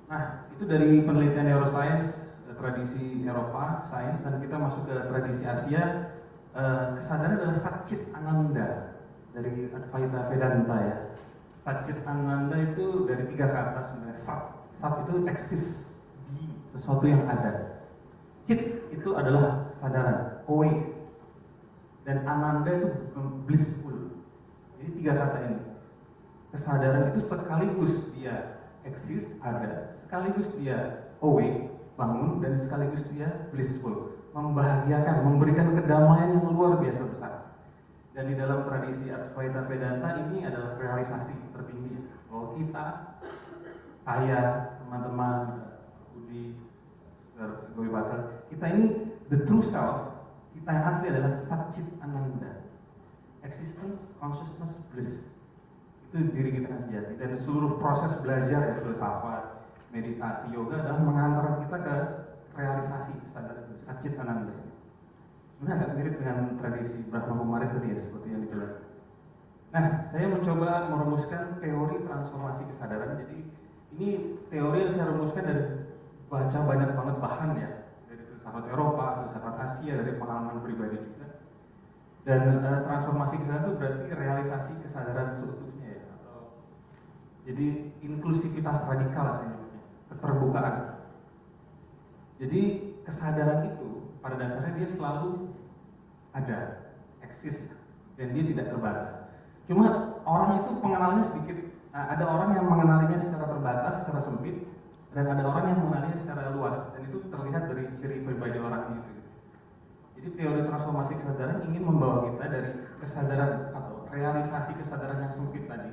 Nah, itu dari penelitian neuroscience, tradisi Eropa, sains, dan kita masuk ke tradisi Asia. Kesadaran adalah Satchit Ananda dari Advaita Vedanta ya. Satchit Ananda itu dari 3 kata sebenarnya. Sat itu eksis, di sesuatu yang ada. Chit itu adalah kesadaran, awake. Dan Ananda itu blissful. Jadi 3 kata ini. Kesadaran itu sekaligus dia eksis, ada, sekaligus dia awake, bangun, dan sekaligus dia blissful, membahagiakan, memberikan kedamaian yang luar biasa besar. Dan di dalam tradisi Advaita Vedanta ini adalah realisasi tertinggi bahwa kita, saya, teman-teman, Budi, Gowi Batal, kita ini the true self, kita yang asli adalah Satchit Ananda, existence, consciousness, bliss. Itu diri kita yang sejati. Dan seluruh proses belajar ya, filsafat, meditasi, yoga adalah mengantar kita ke realisasi kesadaran Satchit Ananda. Sebenarnya agak mirip dengan tradisi Brahma Kumaris tadi ya, seperti yang dijelaskan. Nah, saya mencoba merumuskan teori transformasi kesadaran. Jadi ini teori yang saya rumuskan dari baca banyak banget bahan ya, dari filsafat Eropa, filsafat Asia, dari pengalaman pribadi juga. Dan transformasi kesadaran itu berarti realisasi kesadaran seutuhnya. Jadi inklusivitas radikal saya nyebutnya, keterbukaan. Jadi kesadaran itu pada dasarnya dia selalu ada, eksis, dan dia tidak terbatas. Cuma orang itu pengenalannya sedikit. Nah, ada orang yang mengenalinya secara terbatas, secara sempit, dan ada orang yang mengenalinya secara luas. Dan itu terlihat dari ciri pribadi orang itu. Jadi teori transformasi kesadaran ingin membawa kita dari kesadaran atau realisasi kesadaran yang sempit tadi,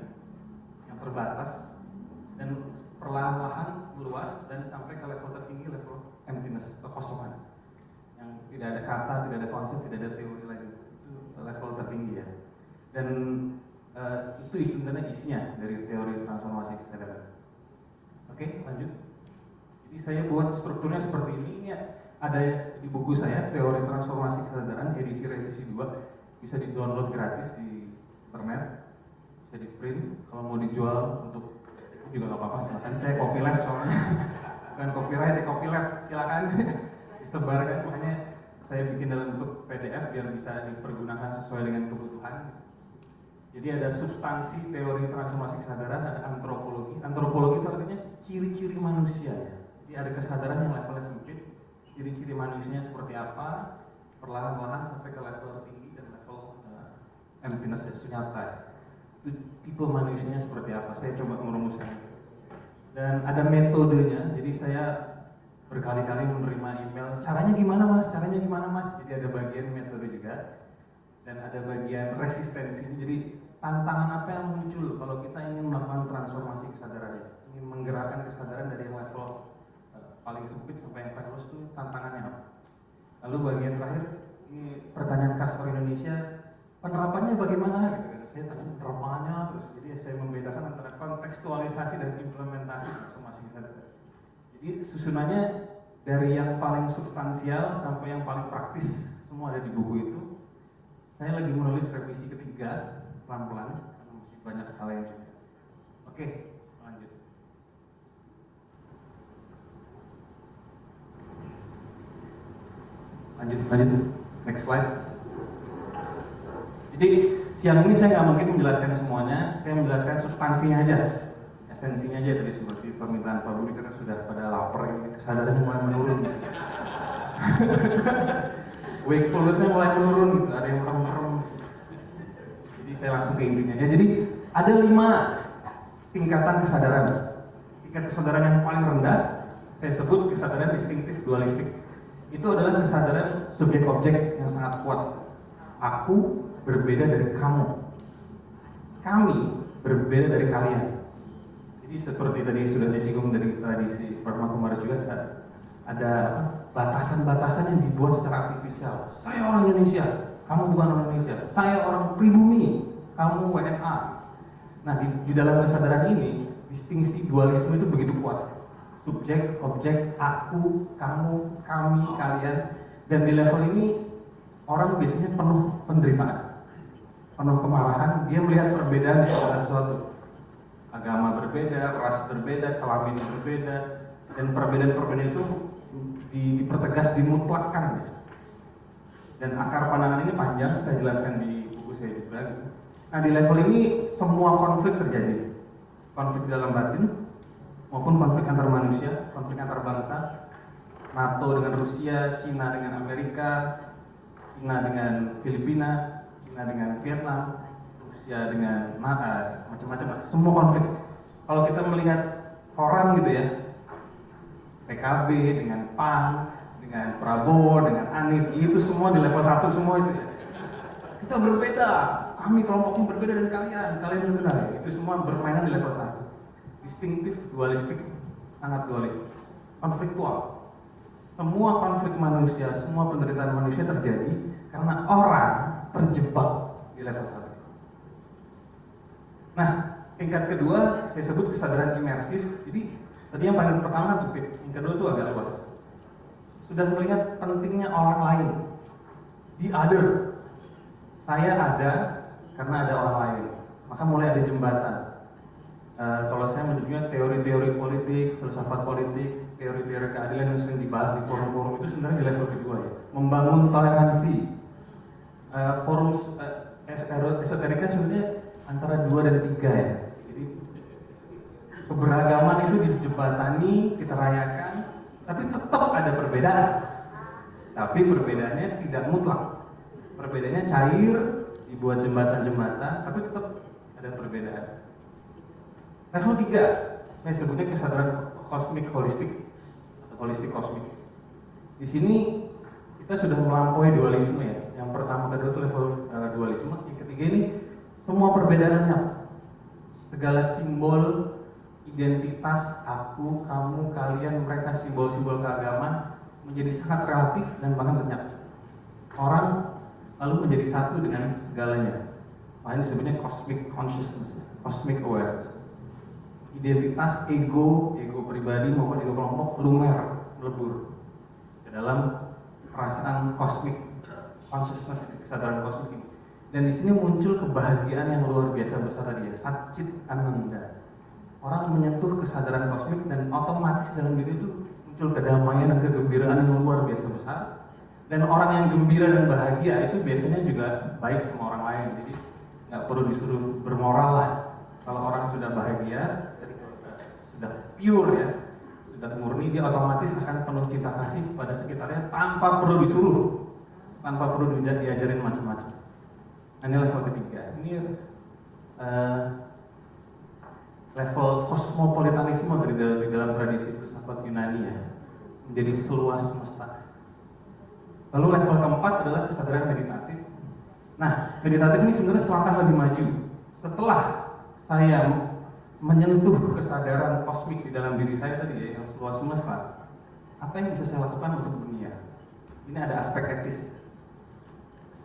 yang terbatas, dan perlahan-lahan meluas dan sampai ke level tertinggi, level emptiness, kekosongan, yang tidak ada kata, tidak ada konsep, tidak ada teori lagi. Itu level tertinggi ya. Dan itu sebenarnya isinya dari teori transformasi kesadaran. Oke, lanjut. Jadi saya buat strukturnya seperti ini. Ini ada di buku saya, Teori Transformasi Kesadaran, edisi revisi 2, bisa di-download gratis di internet, bisa di-print. Kalau mau dijual untuk itu juga nggak apa-apa, silakan. Saya copyleft soalnya, bukan copyright, ya copyleft, silakan disebarkan. Makanya saya bikin dalam bentuk PDF biar bisa dipergunakan sesuai dengan kebutuhan. Jadi ada substansi teori transformasi kesadaran, ada antropologi. Antropologi itu artinya ciri-ciri manusia ya. Jadi ada kesadaran yang levelnya sempit, ciri-ciri manusianya seperti apa, perlahan-lahan sampai ke level tinggi dan level emptiness ya, sunyata ya. Itu tipe manusianya seperti apa, saya coba merumuskan. Dan ada metodenya, jadi saya berkali-kali menerima email, caranya gimana mas, caranya gimana mas. Jadi ada bagian metode juga, dan ada bagian resistensinya. Jadi tantangan apa yang muncul kalau kita ingin melakukan transformasi kesadaran, ingin menggerakkan kesadaran dari yang level paling sempit sampai yang paling luas, itu tantangannya apa? Lalu bagian terakhir, ini pertanyaan khas orang Indonesia, penerapannya bagaimana? Gitu kan. Saya tanya penerapannya terus. Jadi saya membedakan antara kontekstualisasi dan implementasi transformasi kesadaran. Jadi susunannya dari yang paling substansial sampai yang paling praktis, semua ada di buku itu. Saya lagi menulis revisi ketiga, pelan-pelan, karena masih banyak hal yang juga. Oke, lanjut. Lanjut. Next slide. Jadi siang ini saya nggak mungkin menjelaskan semuanya, saya menjelaskan substansinya aja, esensinya aja. Tadi seperti permintaan Pak Budi karena sudah pada lapar, ini kesadarannya mulai menurun. Wakefulness-nya mulai menurun gitu, ada yang merem-merem. Jadi saya langsung ke intinya ya. Jadi ada 5 tingkatan kesadaran. Tingkat kesadaran yang paling rendah saya sebut kesadaran distinktif dualistik. Itu adalah kesadaran subjek objek yang sangat kuat. Aku berbeda dari kamu. Kami berbeda dari kalian. Jadi seperti tadi sudah disinggung dari tradisi Parma Kumaris juga, ada batasan-batasan yang dibuat secara artifisial. Saya orang Indonesia, kamu bukan orang Indonesia. Saya orang pribumi, kamu WNA. Nah di dalam kesadaran ini, distingsi dualisme itu begitu kuat. Subjek, objek, aku, kamu, kami, kalian. Dan di level ini orang biasanya penuh penderitaan, penuh kemarahan. Dia melihat perbedaan di segala sesuatu. Agama berbeda, ras berbeda, kelamin berbeda, dan perbedaan-perbedaan itu dipertegas, dimutlakkan. Dan akar pandangan ini panjang, saya jelaskan di buku saya juga. Nah di level ini semua konflik terjadi, konflik dalam batin maupun konflik antar manusia, konflik antar bangsa, NATO dengan Rusia, Cina dengan Amerika, Cina dengan Filipina, Cina dengan Vietnam, Rusia dengan macam-macam, semua konflik. Kalau kita melihat koran gitu ya, PKB dengan PAN, dengan Prabowo, dengan Anies, itu semua di level 1 semua itu ya. Kita berbeda, kami kelompoknya berbeda dari kalian berbeda. Itu semua bermainan di level 1. Distinktif, dualistik, sangat dualistik, konfliktual. Semua konflik manusia, semua penderitaan manusia terjadi karena orang terjebak di level 1. Nah, tingkat kedua saya sebut kesadaran imersif. Jadi tadi yang paling pertama kan sempit, yang kedua itu agak luas. Sudah melihat pentingnya orang lain, the other. Saya ada karena ada orang lain, maka mulai ada jembatan. Kalau saya menyebutnya teori-teori politik, filsafat politik, teori-teori keadilan yang sering dibahas di forum-forum itu sebenarnya di level kedua ya. Membangun toleransi. Forum esoterika sebenarnya antara 2 dan 3 ya. Jadi keberagaman itu dijembatani, kita rayakan, tapi tetap ada perbedaan. Tapi perbedaannya tidak mutlak. Perbedaannya cair, dibuat jembatan-jembatan, tapi tetap ada perbedaan. Level 3, saya sebutnya kesadaran kosmik holistik atau holistik kosmik. Di sini kita sudah melampaui dualisme ya. Yang pertama kedua itu level dualisme, yang ketiga ini semua perbedaannya, segala simbol identitas aku, kamu, kalian, mereka, simbol-simbol keagamaan menjadi sangat relatif dan bahkan lenyap. Orang lalu menjadi satu dengan segalanya. Makanya disebutnya cosmic consciousness, cosmic awareness. Identitas ego pribadi maupun ego kelompok lumer, melebur ke dalam perasaan cosmic consciousness, kesadaran kosmik ini. Dan di sini muncul kebahagiaan yang luar biasa besar tadi ya, Satchit Ananda. Orang menyentuh kesadaran kosmik dan otomatis dalam diri itu muncul kedamaian dan kegembiraan yang luar biasa besar. Dan orang yang gembira dan bahagia itu biasanya juga baik sama orang lain. Jadi nggak perlu disuruh bermoral lah. Kalau orang sudah bahagia, sudah pure ya, sudah murni, dia otomatis akan penuh cinta kasih pada sekitarnya tanpa perlu disuruh, tanpa perlu diajarin macam-macam. Nah, ini level ketiga. Ini level kosmopolitanisme di dalam tradisi filsafat Yunani ya, menjadi seluas semesta. Lalu level keempat adalah kesadaran meditatif. Nah, meditatif ini sebenarnya selangkah lebih maju. Setelah saya menyentuh kesadaran kosmik di dalam diri saya tadi ya, yang seluas semesta, apa yang bisa saya lakukan untuk dunia? Ini ada aspek etis.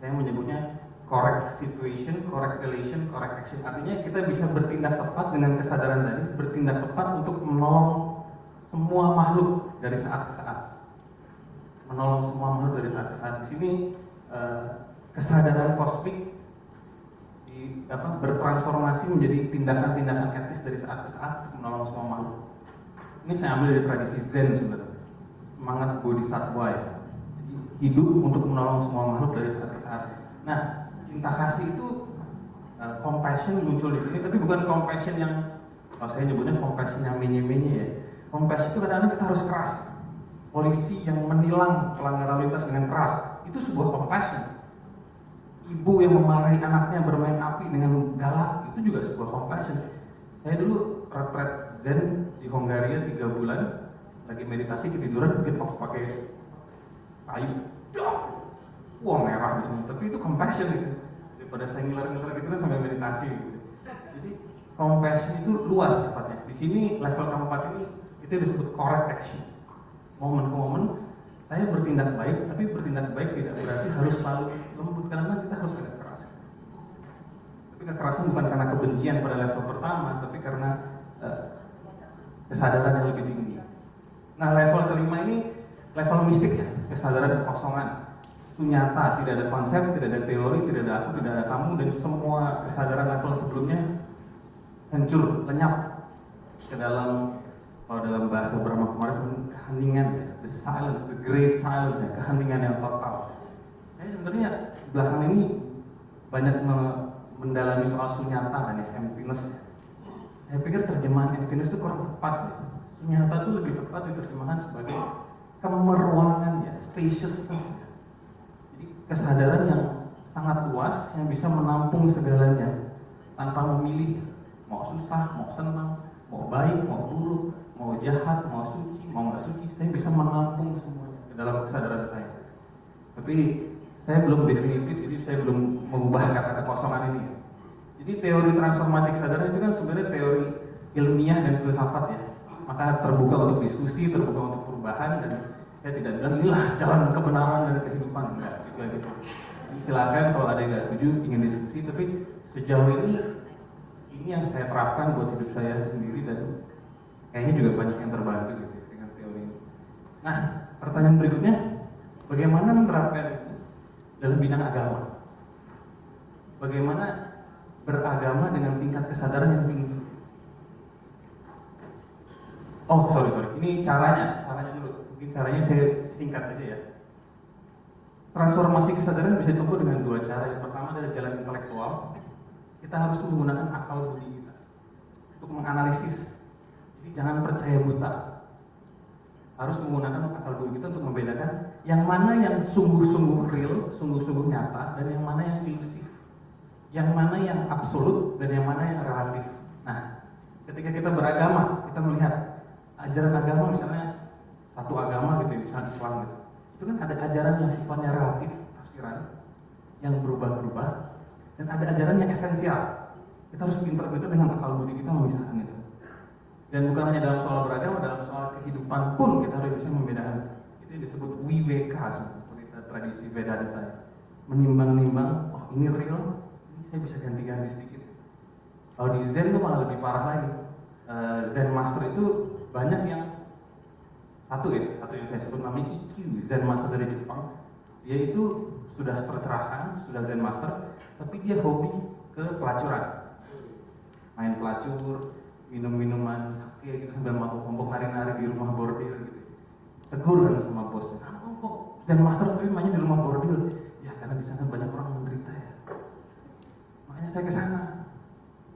Saya menyebutnya correct situation, correct relation, correct action. Artinya kita bisa bertindak tepat dengan kesadaran tadi, bertindak tepat untuk menolong semua makhluk dari saat ke saat. Menolong semua makhluk dari saat ke saat. Di sini kesadaran kosmik bertransformasi menjadi tindakan-tindakan etis dari saat ke saat untuk menolong semua makhluk. Ini saya ambil dari tradisi Zen sebenarnya, semangat bodhisattva ya. Jadi hidup untuk menolong semua makhluk dari saat ke saat. Nah, cinta kasih itu compassion muncul di sini, tapi bukan compassion yang, kalau saya nyebutnya compassion yang menye-menye ya. Compassion itu kadang-kadang kita harus keras. Polisi yang menilang pelanggaran lalu lintas dengan keras, itu sebuah compassion. Ibu yang memarahi anaknya bermain api dengan galak, itu juga sebuah compassion. Saya dulu retret Zen di Hongaria 3 bulan, lagi meditasi ketiduran, getok pakai kayu, wah merah di sini. Tapi itu compassion itu. Daripada saya ngiler-ngiler gitu kan sambil meditasi. Gitu. Jadi compassion itu luas sifatnya. Di sini level keempat ini itu disebut correct action. Momen ke momen saya bertindak baik, tapi bertindak baik tidak berarti harus selalu lembut, karena kita harus agak keras. Tapi kekerasan bukan karena kebencian pada level pertama, tapi karena kesadaran yang lebih tinggi. Nah, level kelima ini level mistik ya, kesadaran kekosongan. Sunyata, tidak ada konsep, tidak ada teori, tidak ada aku, tidak ada kamu, dan semua kesadaran level sebelumnya hancur, lenyap ke dalam, kalau dalam bahasa Brahma Kumaris, keheningan ya, the silence, the great silence ya, keheningan yang total. Saya sebenarnya belakang ini banyak mendalami soal sunyata kan ya, emptiness. Saya pikir terjemahan emptiness itu kurang tepat ya. Sunyata itu lebih tepat diterjemahkan sebagai kemeruangan ya, spaciousness. Jadi kesadaran yang sangat luas yang bisa menampung segalanya tanpa memilih mau susah, mau senang, mau baik, mau buruk, mau jahat, mau suci, mau nggak suci. Saya bisa menampung semuanya ke dalam kesadaran saya. Tapi saya belum definitif, jadi saya belum mengubah kata kekosongan ini. Jadi teori transformasi kesadaran itu kan sebenarnya teori ilmiah dan filsafat ya. Maka terbuka untuk diskusi, terbuka untuk perubahan, dan saya tidak bilang inilah jalan kebenaran dan kehidupan, enggak juga gitu. Jadi silakan kalau ada yang nggak setuju ingin diskusi, tapi sejauh ini yang saya terapkan buat hidup saya sendiri, dan kayaknya juga banyak yang terbantu gitu dengan teori ini. Nah, pertanyaan berikutnya, bagaimana menerapkan itu dalam bidang agama? Bagaimana beragama dengan tingkat kesadaran yang tinggi? Oh, sorry. Ini caranya dulu. Mungkin caranya saya singkat aja ya. Transformasi kesadaran bisa ditempuh dengan 2 cara. Yang pertama adalah jalan intelektual. Kita harus menggunakan akal budi kita untuk menganalisis. Jadi jangan percaya buta. Harus menggunakan akal budi kita untuk membedakan yang mana yang sungguh-sungguh real, sungguh-sungguh nyata, dan yang mana yang ilusif. Yang mana yang absolut dan yang mana yang relatif. Nah, ketika kita beragama, kita melihat ajaran agama misalnya satu agama gitu, misalnya Islam gitu. itu kan ada ajaran yang sifatnya relatif, tafsiran, yang berubah-berubah, dan ada ajaran yang esensial. Kita harus pintar-pintar dengan akal budi kita memisahkan itu. Dan bukan hanya dalam soal beragama, dalam soal kehidupan pun kita harus bisa membedakan. Itu yang disebut viveka, seperti tradisi Vedanta. Menimbang-nimbang, oh ini real, ini saya bisa ganti-ganti sedikit. Kalau di Zen itu malah lebih parah lagi. Zen Master itu banyak yang satu yang saya sebut namanya IQ, Zen Master dari Jepang. Dia itu sudah tercerahkan, sudah Zen Master, tapi dia hobi ke pelacuran, main pelacur, minum-minuman sake gitu sambil mabuk-mabuk nari-nari di rumah bordil gitu. Tegur kan sama bosnya, kamu kok Zen Master tapi mainnya di rumah bordil? Ya karena di sana banyak orang menderita ya. Makanya saya ke sana.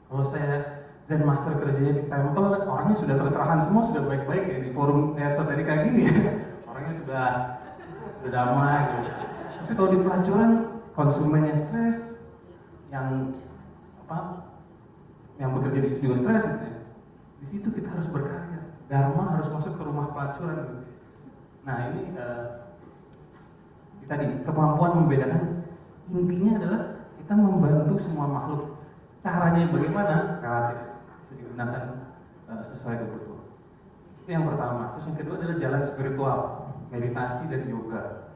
Kalau saya Zen Master kerjanya di temple, orangnya sudah tercerahkan semua, sudah baik-baik ya di forum esoterika gini ya. Orangnya sudah damai gitu. Tapi kalau di pelacuran konsumennya stres, yang bekerja di studio stres gitu ya. Di situ kita harus berkarya. Dharma harus masuk ke rumah pelacuran gitu. Nah ini tadi kemampuan membedakan, intinya adalah kita membantu semua makhluk. Caranya bagaimana? Relatif, itu digunakan sesuai kebutuhan. Itu yang pertama. Terus yang kedua adalah jalan spiritual, meditasi dan yoga.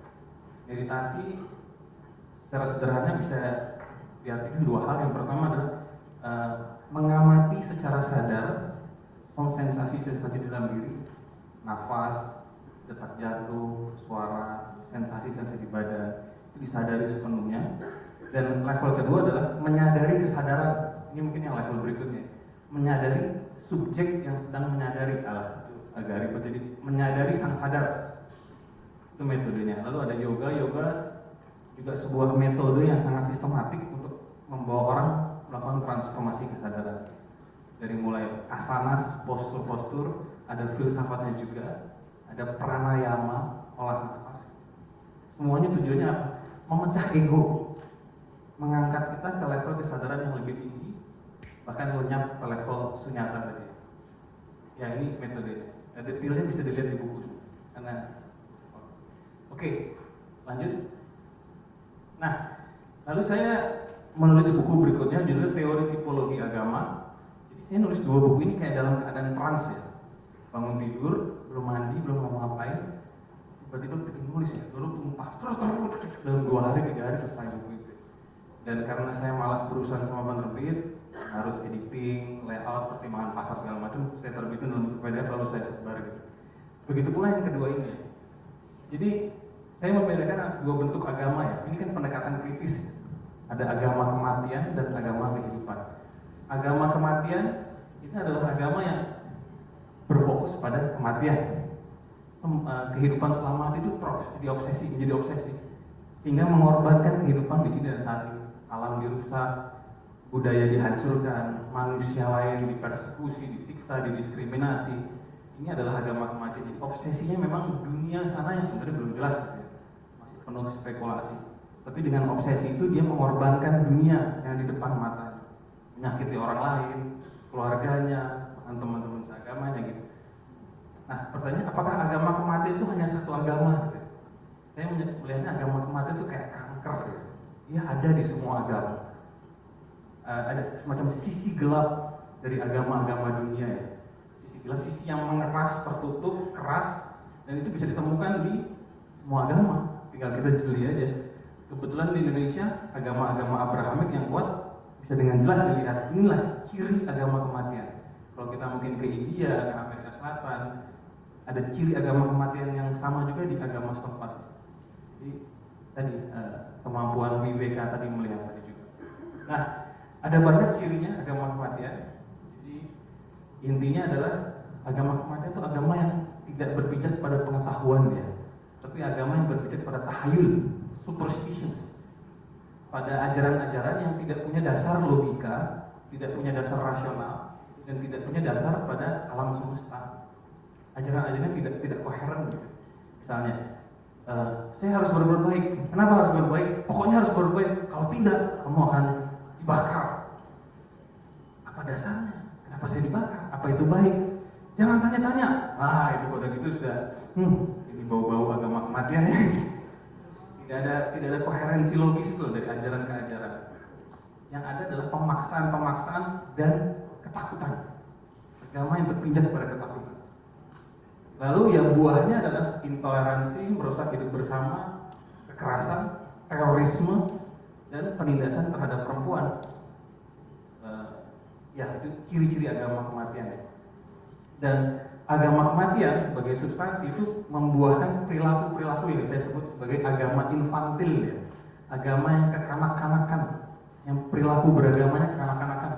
Meditasi secara sederhana bisa diartikan dua hal. Yang pertama adalah mengamati secara sadar sensasi-sensasi dalam diri, nafas, detak jantung, suara, sensasi-sensasi di badan, itu disadari sepenuhnya. Dan level kedua adalah menyadari kesadaran. Ini mungkin yang level berikutnya, menyadari subjek yang sedang menyadari. Itu agak ribet, jadi menyadari sang sadar. Itu metodenya. Lalu ada yoga juga sebuah metode yang sangat sistematik untuk membawa orang melakukan transformasi kesadaran. Dari mulai asanas, postur-postur, ada filsafatnya juga, ada pranayama, olah nafas. Semuanya tujuannya apa? Memecah ego, mengangkat kita ke level kesadaran yang lebih tinggi, bahkan lenyap ke level sunyata tadi. Ya ini metodenya. Detailnya bisa dilihat di buku. Oke, lanjut. Nah, lalu saya menulis buku berikutnya judulnya Teori Tipologi Agama. Jadi saya nulis dua buku ini kayak dalam keadaan trans ya. Bangun tidur, belum mandi, belum ngapa-ngapain, tiba-tiba bikin nulis ya. Lalu tumpah, dalam 2 hari 3 hari selesai buku itu. Dan karena saya malas berurusan sama penerbit, harus editing, layout, pertimbangan pasar segala macam, saya terbitin dalam bentuk PDF lalu saya sebar gitu. Begitu pula yang kedua ini. Jadi saya membedakan 2 bentuk agama ya. Ini kan pendekatan kritis. Ada agama kematian dan agama kehidupan. Agama kematian ini adalah agama yang berfokus pada kematian. Kehidupan selama mati itu menjadi obsesi, sehingga mengorbankan kehidupan di sini dan saat ini. Alam dirusak, budaya dihancurkan, manusia lain dipersekusi, disiksa, didiskriminasi. Ini adalah agama kematian. Jadi obsesinya memang dunia sana yang sebenarnya belum jelas, masih penuh spekulasi. Tapi dengan obsesi itu dia mengorbankan dunia yang di depan mata, menyakiti orang lain, keluarganya, bahkan teman-teman seagamanya gitu. Nah, pertanyaan apakah agama kematian itu hanya satu agama? Saya melihatnya agama kematian itu kayak kanker. Dia ada di semua agama. Ada semacam sisi gelap dari agama-agama dunia ya. Sisi gelap, sisi yang mengeras, tertutup, keras, dan itu bisa ditemukan di semua agama. Tinggal kita jeli aja. Kebetulan di Indonesia agama-agama Abrahamik yang kuat bisa dengan jelas dilihat. Inilah ciri agama kematian. Kalau kita mungkin ke India, ke Amerika Selatan, ada ciri agama kematian yang sama juga di agama setempat. Jadi tadi kemampuan Viveka tadi melihat tadi juga. Nah, ada banyak cirinya agama kematian. Jadi intinya adalah agama kematian itu agama yang tidak berpijak pada pengetahuan ya, tapi agama yang berpijak pada tahayul, superstitions, pada ajaran-ajaran yang tidak punya dasar logika, tidak punya dasar rasional, dan tidak punya dasar pada alam semesta. Ajaran-ajaran tidak koheren gitu. Misalnya, saya harus berbuat baik. Kenapa harus berbuat baik? Pokoknya harus berbuat baik. Kalau tidak, kamu akan dibakar. Apa dasarnya? Kenapa saya dibakar? Apa itu baik? Jangan tanya-tanya. Itu kalau gitu sudah, ini ini bau-bau agama kematian ya. Tidak ada koherensi logis itu dari ajaran ke ajaran. Yang ada adalah pemaksaan dan ketakutan. Agama yang berpijak pada ketakutan. Lalu yang buahnya adalah intoleransi, merusak hidup bersama, kekerasan, terorisme, dan penindasan terhadap perempuan. Ya, itu ciri-ciri agama kematian ya. Dan agama kematian sebagai substansi itu membuahkan perilaku-perilaku yang saya sebut sebagai agama infantil ya. Agama yang kekanak-kanakan, yang perilaku beragamanya kekanak-kanakan.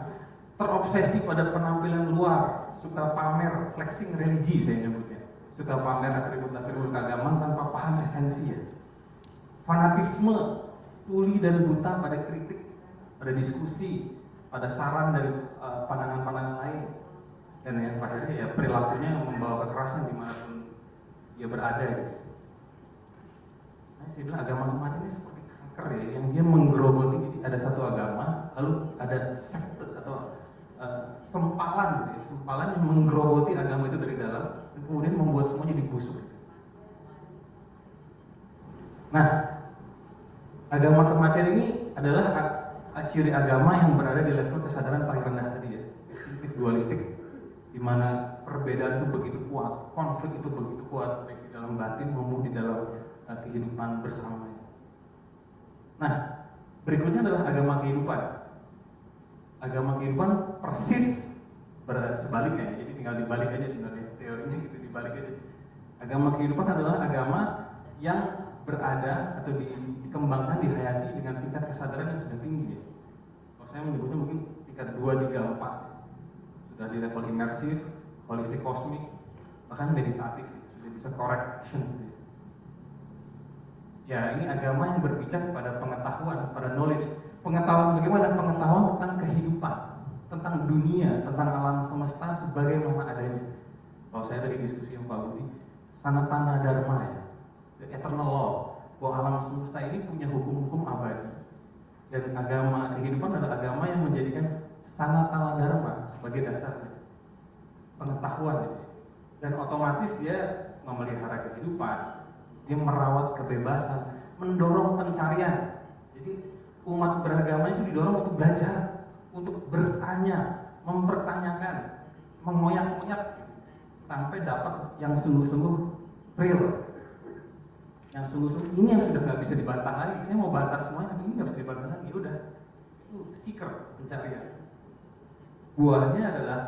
Terobsesi pada penampilan luar, suka pamer, flexing religi saya nyebutnya. Suka pamer atribut-atribut keagamaan tanpa paham esensi ya. Fanatisme, tuli dan buta pada kritik, pada diskusi, pada saran dari pandangan-pandangan lain. Dan yang akhirnya ya perilakunya membawa kekerasan dimanapun dia berada gitu. Nah, saya bilang agama kematian ini seperti kanker ya, yang dia menggerogoti. Jadi ada satu agama, lalu ada sekte atau sempalan gitu ya, sempalan yang menggerogoti agama itu dari dalam dan kemudian membuat semuanya jadi busuk. Nah, agama kematian ini adalah ciri agama yang berada di level kesadaran paling rendah tadi ya, instinktif dualistik, di mana perbedaan itu begitu kuat, konflik itu begitu kuat baik di dalam batin maupun di dalam kehidupan bersama. Nah, berikutnya adalah agama kehidupan. Agama kehidupan persis sebaliknya, jadi tinggal dibalik aja sebenarnya teorinya gitu, dibalik aja. Agama kehidupan adalah agama yang berada atau dikembangkan, dihayati dengan tingkat kesadaran yang sedang tinggi ya. Kalau saya menyebutnya mungkin tingkat 2, 3, 4 sudah di level imersif, holistik kosmik, bahkan meditatif, sudah bisa correct action gitu ya. Ya, ini agama yang berbicara pada pengetahuan, pada knowledge. Pengetahuan bagaimana? Pengetahuan tentang kehidupan, tentang dunia, tentang alam semesta sebagaimana adanya. Kalau saya dari diskusi yang Pak Budi, sanatana dharma ya, the eternal law, bahwa alam semesta ini punya hukum-hukum abadi. Dan agama kehidupan adalah agama yang menjadikan sanatana dharma sebagai dasarnya, pengetahuan. Dan otomatis dia memelihara kehidupan, dia merawat kebebasan, mendorong pencarian. Jadi umat beragama itu didorong untuk belajar, untuk bertanya, mempertanyakan, mengoyak-ngoyak sampai dapat yang sungguh-sungguh real, yang sungguh-sungguh ini yang sudah nggak bisa dibantah lagi. Saya mau bantah semuanya, tapi ini nggak bisa dibantah lagi. Udah, itu seeker, pencarian. Buahnya adalah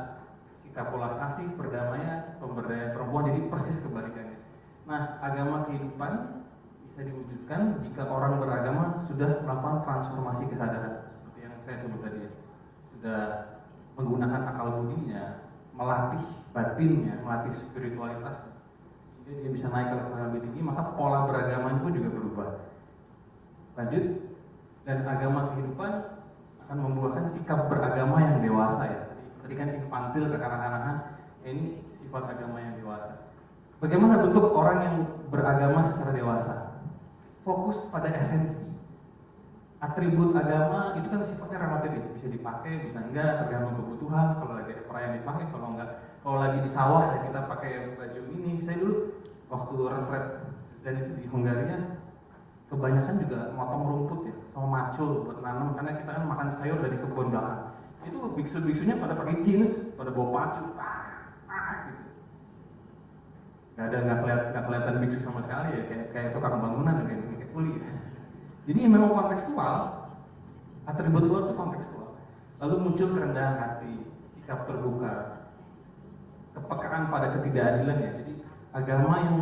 sikap pola asih, perdamaian, pemberdayaan perempuan. Jadi persis kebalikannya. Nah, agama kehidupan bisa diwujudkan jika orang beragama sudah melakukan transformasi kesadaran, seperti yang saya sebut tadi ya. Sudah menggunakan akal budinya, melatih batinnya, melatih spiritualitas, sehingga dia bisa naik ke level yang lebih tinggi, maka pola beragamanya pun juga berubah. Lanjut, dan agama kehidupan akan membuahkan sikap beragama yang dewasa ya. Tadi kan infantil, kekanak-kanakan, ini sifat agama yang dewasa. Bagaimana bentuk orang yang beragama secara dewasa? Fokus pada esensi. Atribut agama itu kan sifatnya relatif ya, bisa dipakai, bisa enggak, tergantung kebutuhan. Kalau lagi ada perayaan dipakai, kalau enggak, kalau lagi di sawah ya kita pakai baju ini. Saya dulu waktu retret dan itu di Hungaria, kebanyakan juga motong rumput ya, sama macul buat nanam, karena kita kan makan sayur dari kebun belakang. Itu biksu-biksunya pada pakai jeans, pada bawa pacul, gitu. Nggak kelihatan biksu sama sekali ya, kayak tukang bangunan, kayak kuli ya. Jadi memang kontekstual, atribut luar itu kontekstual. Lalu muncul kerendahan hati, sikap terbuka, kepekaan pada ketidakadilan ya. Jadi agama yang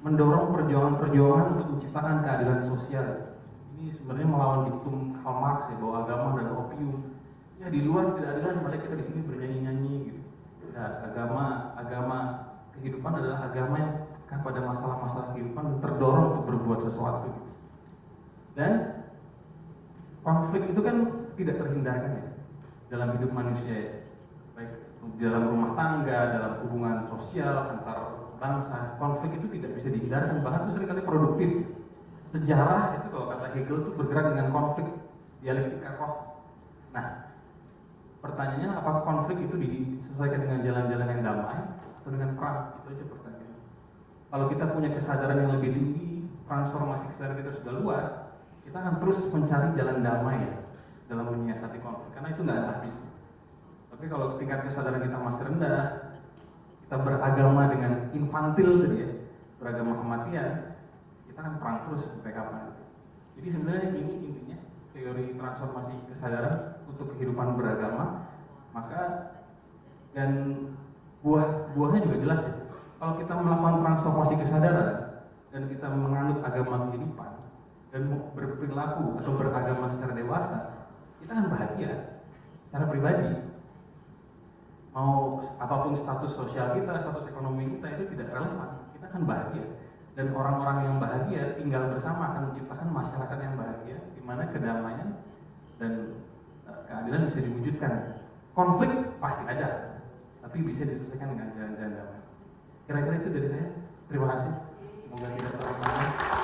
mendorong perjuangan-perjuangan untuk menciptakan keadilan sosial. Ini sebenarnya melawan diktum Karl Marx ya, bahwa agama adalah opium. Ya di luar ketidakadilan, malah kita di sini bernyanyi-nyanyi gitu. Ya, agama kehidupan adalah agama yang pada masalah-masalah kehidupan terdorong untuk berbuat sesuatu. Dan konflik itu kan tidak terhindarkan ya dalam hidup manusia ya. Baik di dalam rumah tangga, dalam hubungan sosial antar bangsa, konflik itu tidak bisa dihindarkan, bahkan itu seringkali produktif. Sejarah itu kalau kata Hegel itu bergerak dengan konflik, dialektika roh. Nah, pertanyaannya apakah konflik itu disesuaikan dengan jalan-jalan yang damai atau dengan perang? Itu aja pertanyaan. Kalau kita punya kesadaran yang lebih tinggi, transformasi kesadaran kita sudah luas, kita akan terus mencari jalan damai ya, dalam menyiasati konflik, karena itu nggak ada habis. Tapi kalau tingkat kesadaran kita masih rendah, kita beragama dengan infantil tadi ya, beragama kematian, kita akan perang terus sampai kapan. Jadi sebenarnya ini intinya teori transformasi kesadaran untuk kehidupan beragama. Maka dan buahnya juga jelas ya. Kalau kita melakukan transformasi kesadaran dan kita menganut agama kehidupan dan berperilaku atau beragama secara dewasa, kita akan bahagia secara pribadi. Mau apapun status sosial kita, status ekonomi kita itu tidak relevan, kita akan bahagia. Dan orang-orang yang bahagia tinggal bersama akan menciptakan masyarakat yang bahagia, di mana kedamaian dan keadilan bisa diwujudkan. Konflik pasti ada, tapi bisa diselesaikan dengan jalan-jalan damai. Kira-kira itu dari saya. Terima kasih. Semoga tidak terlalu panjang.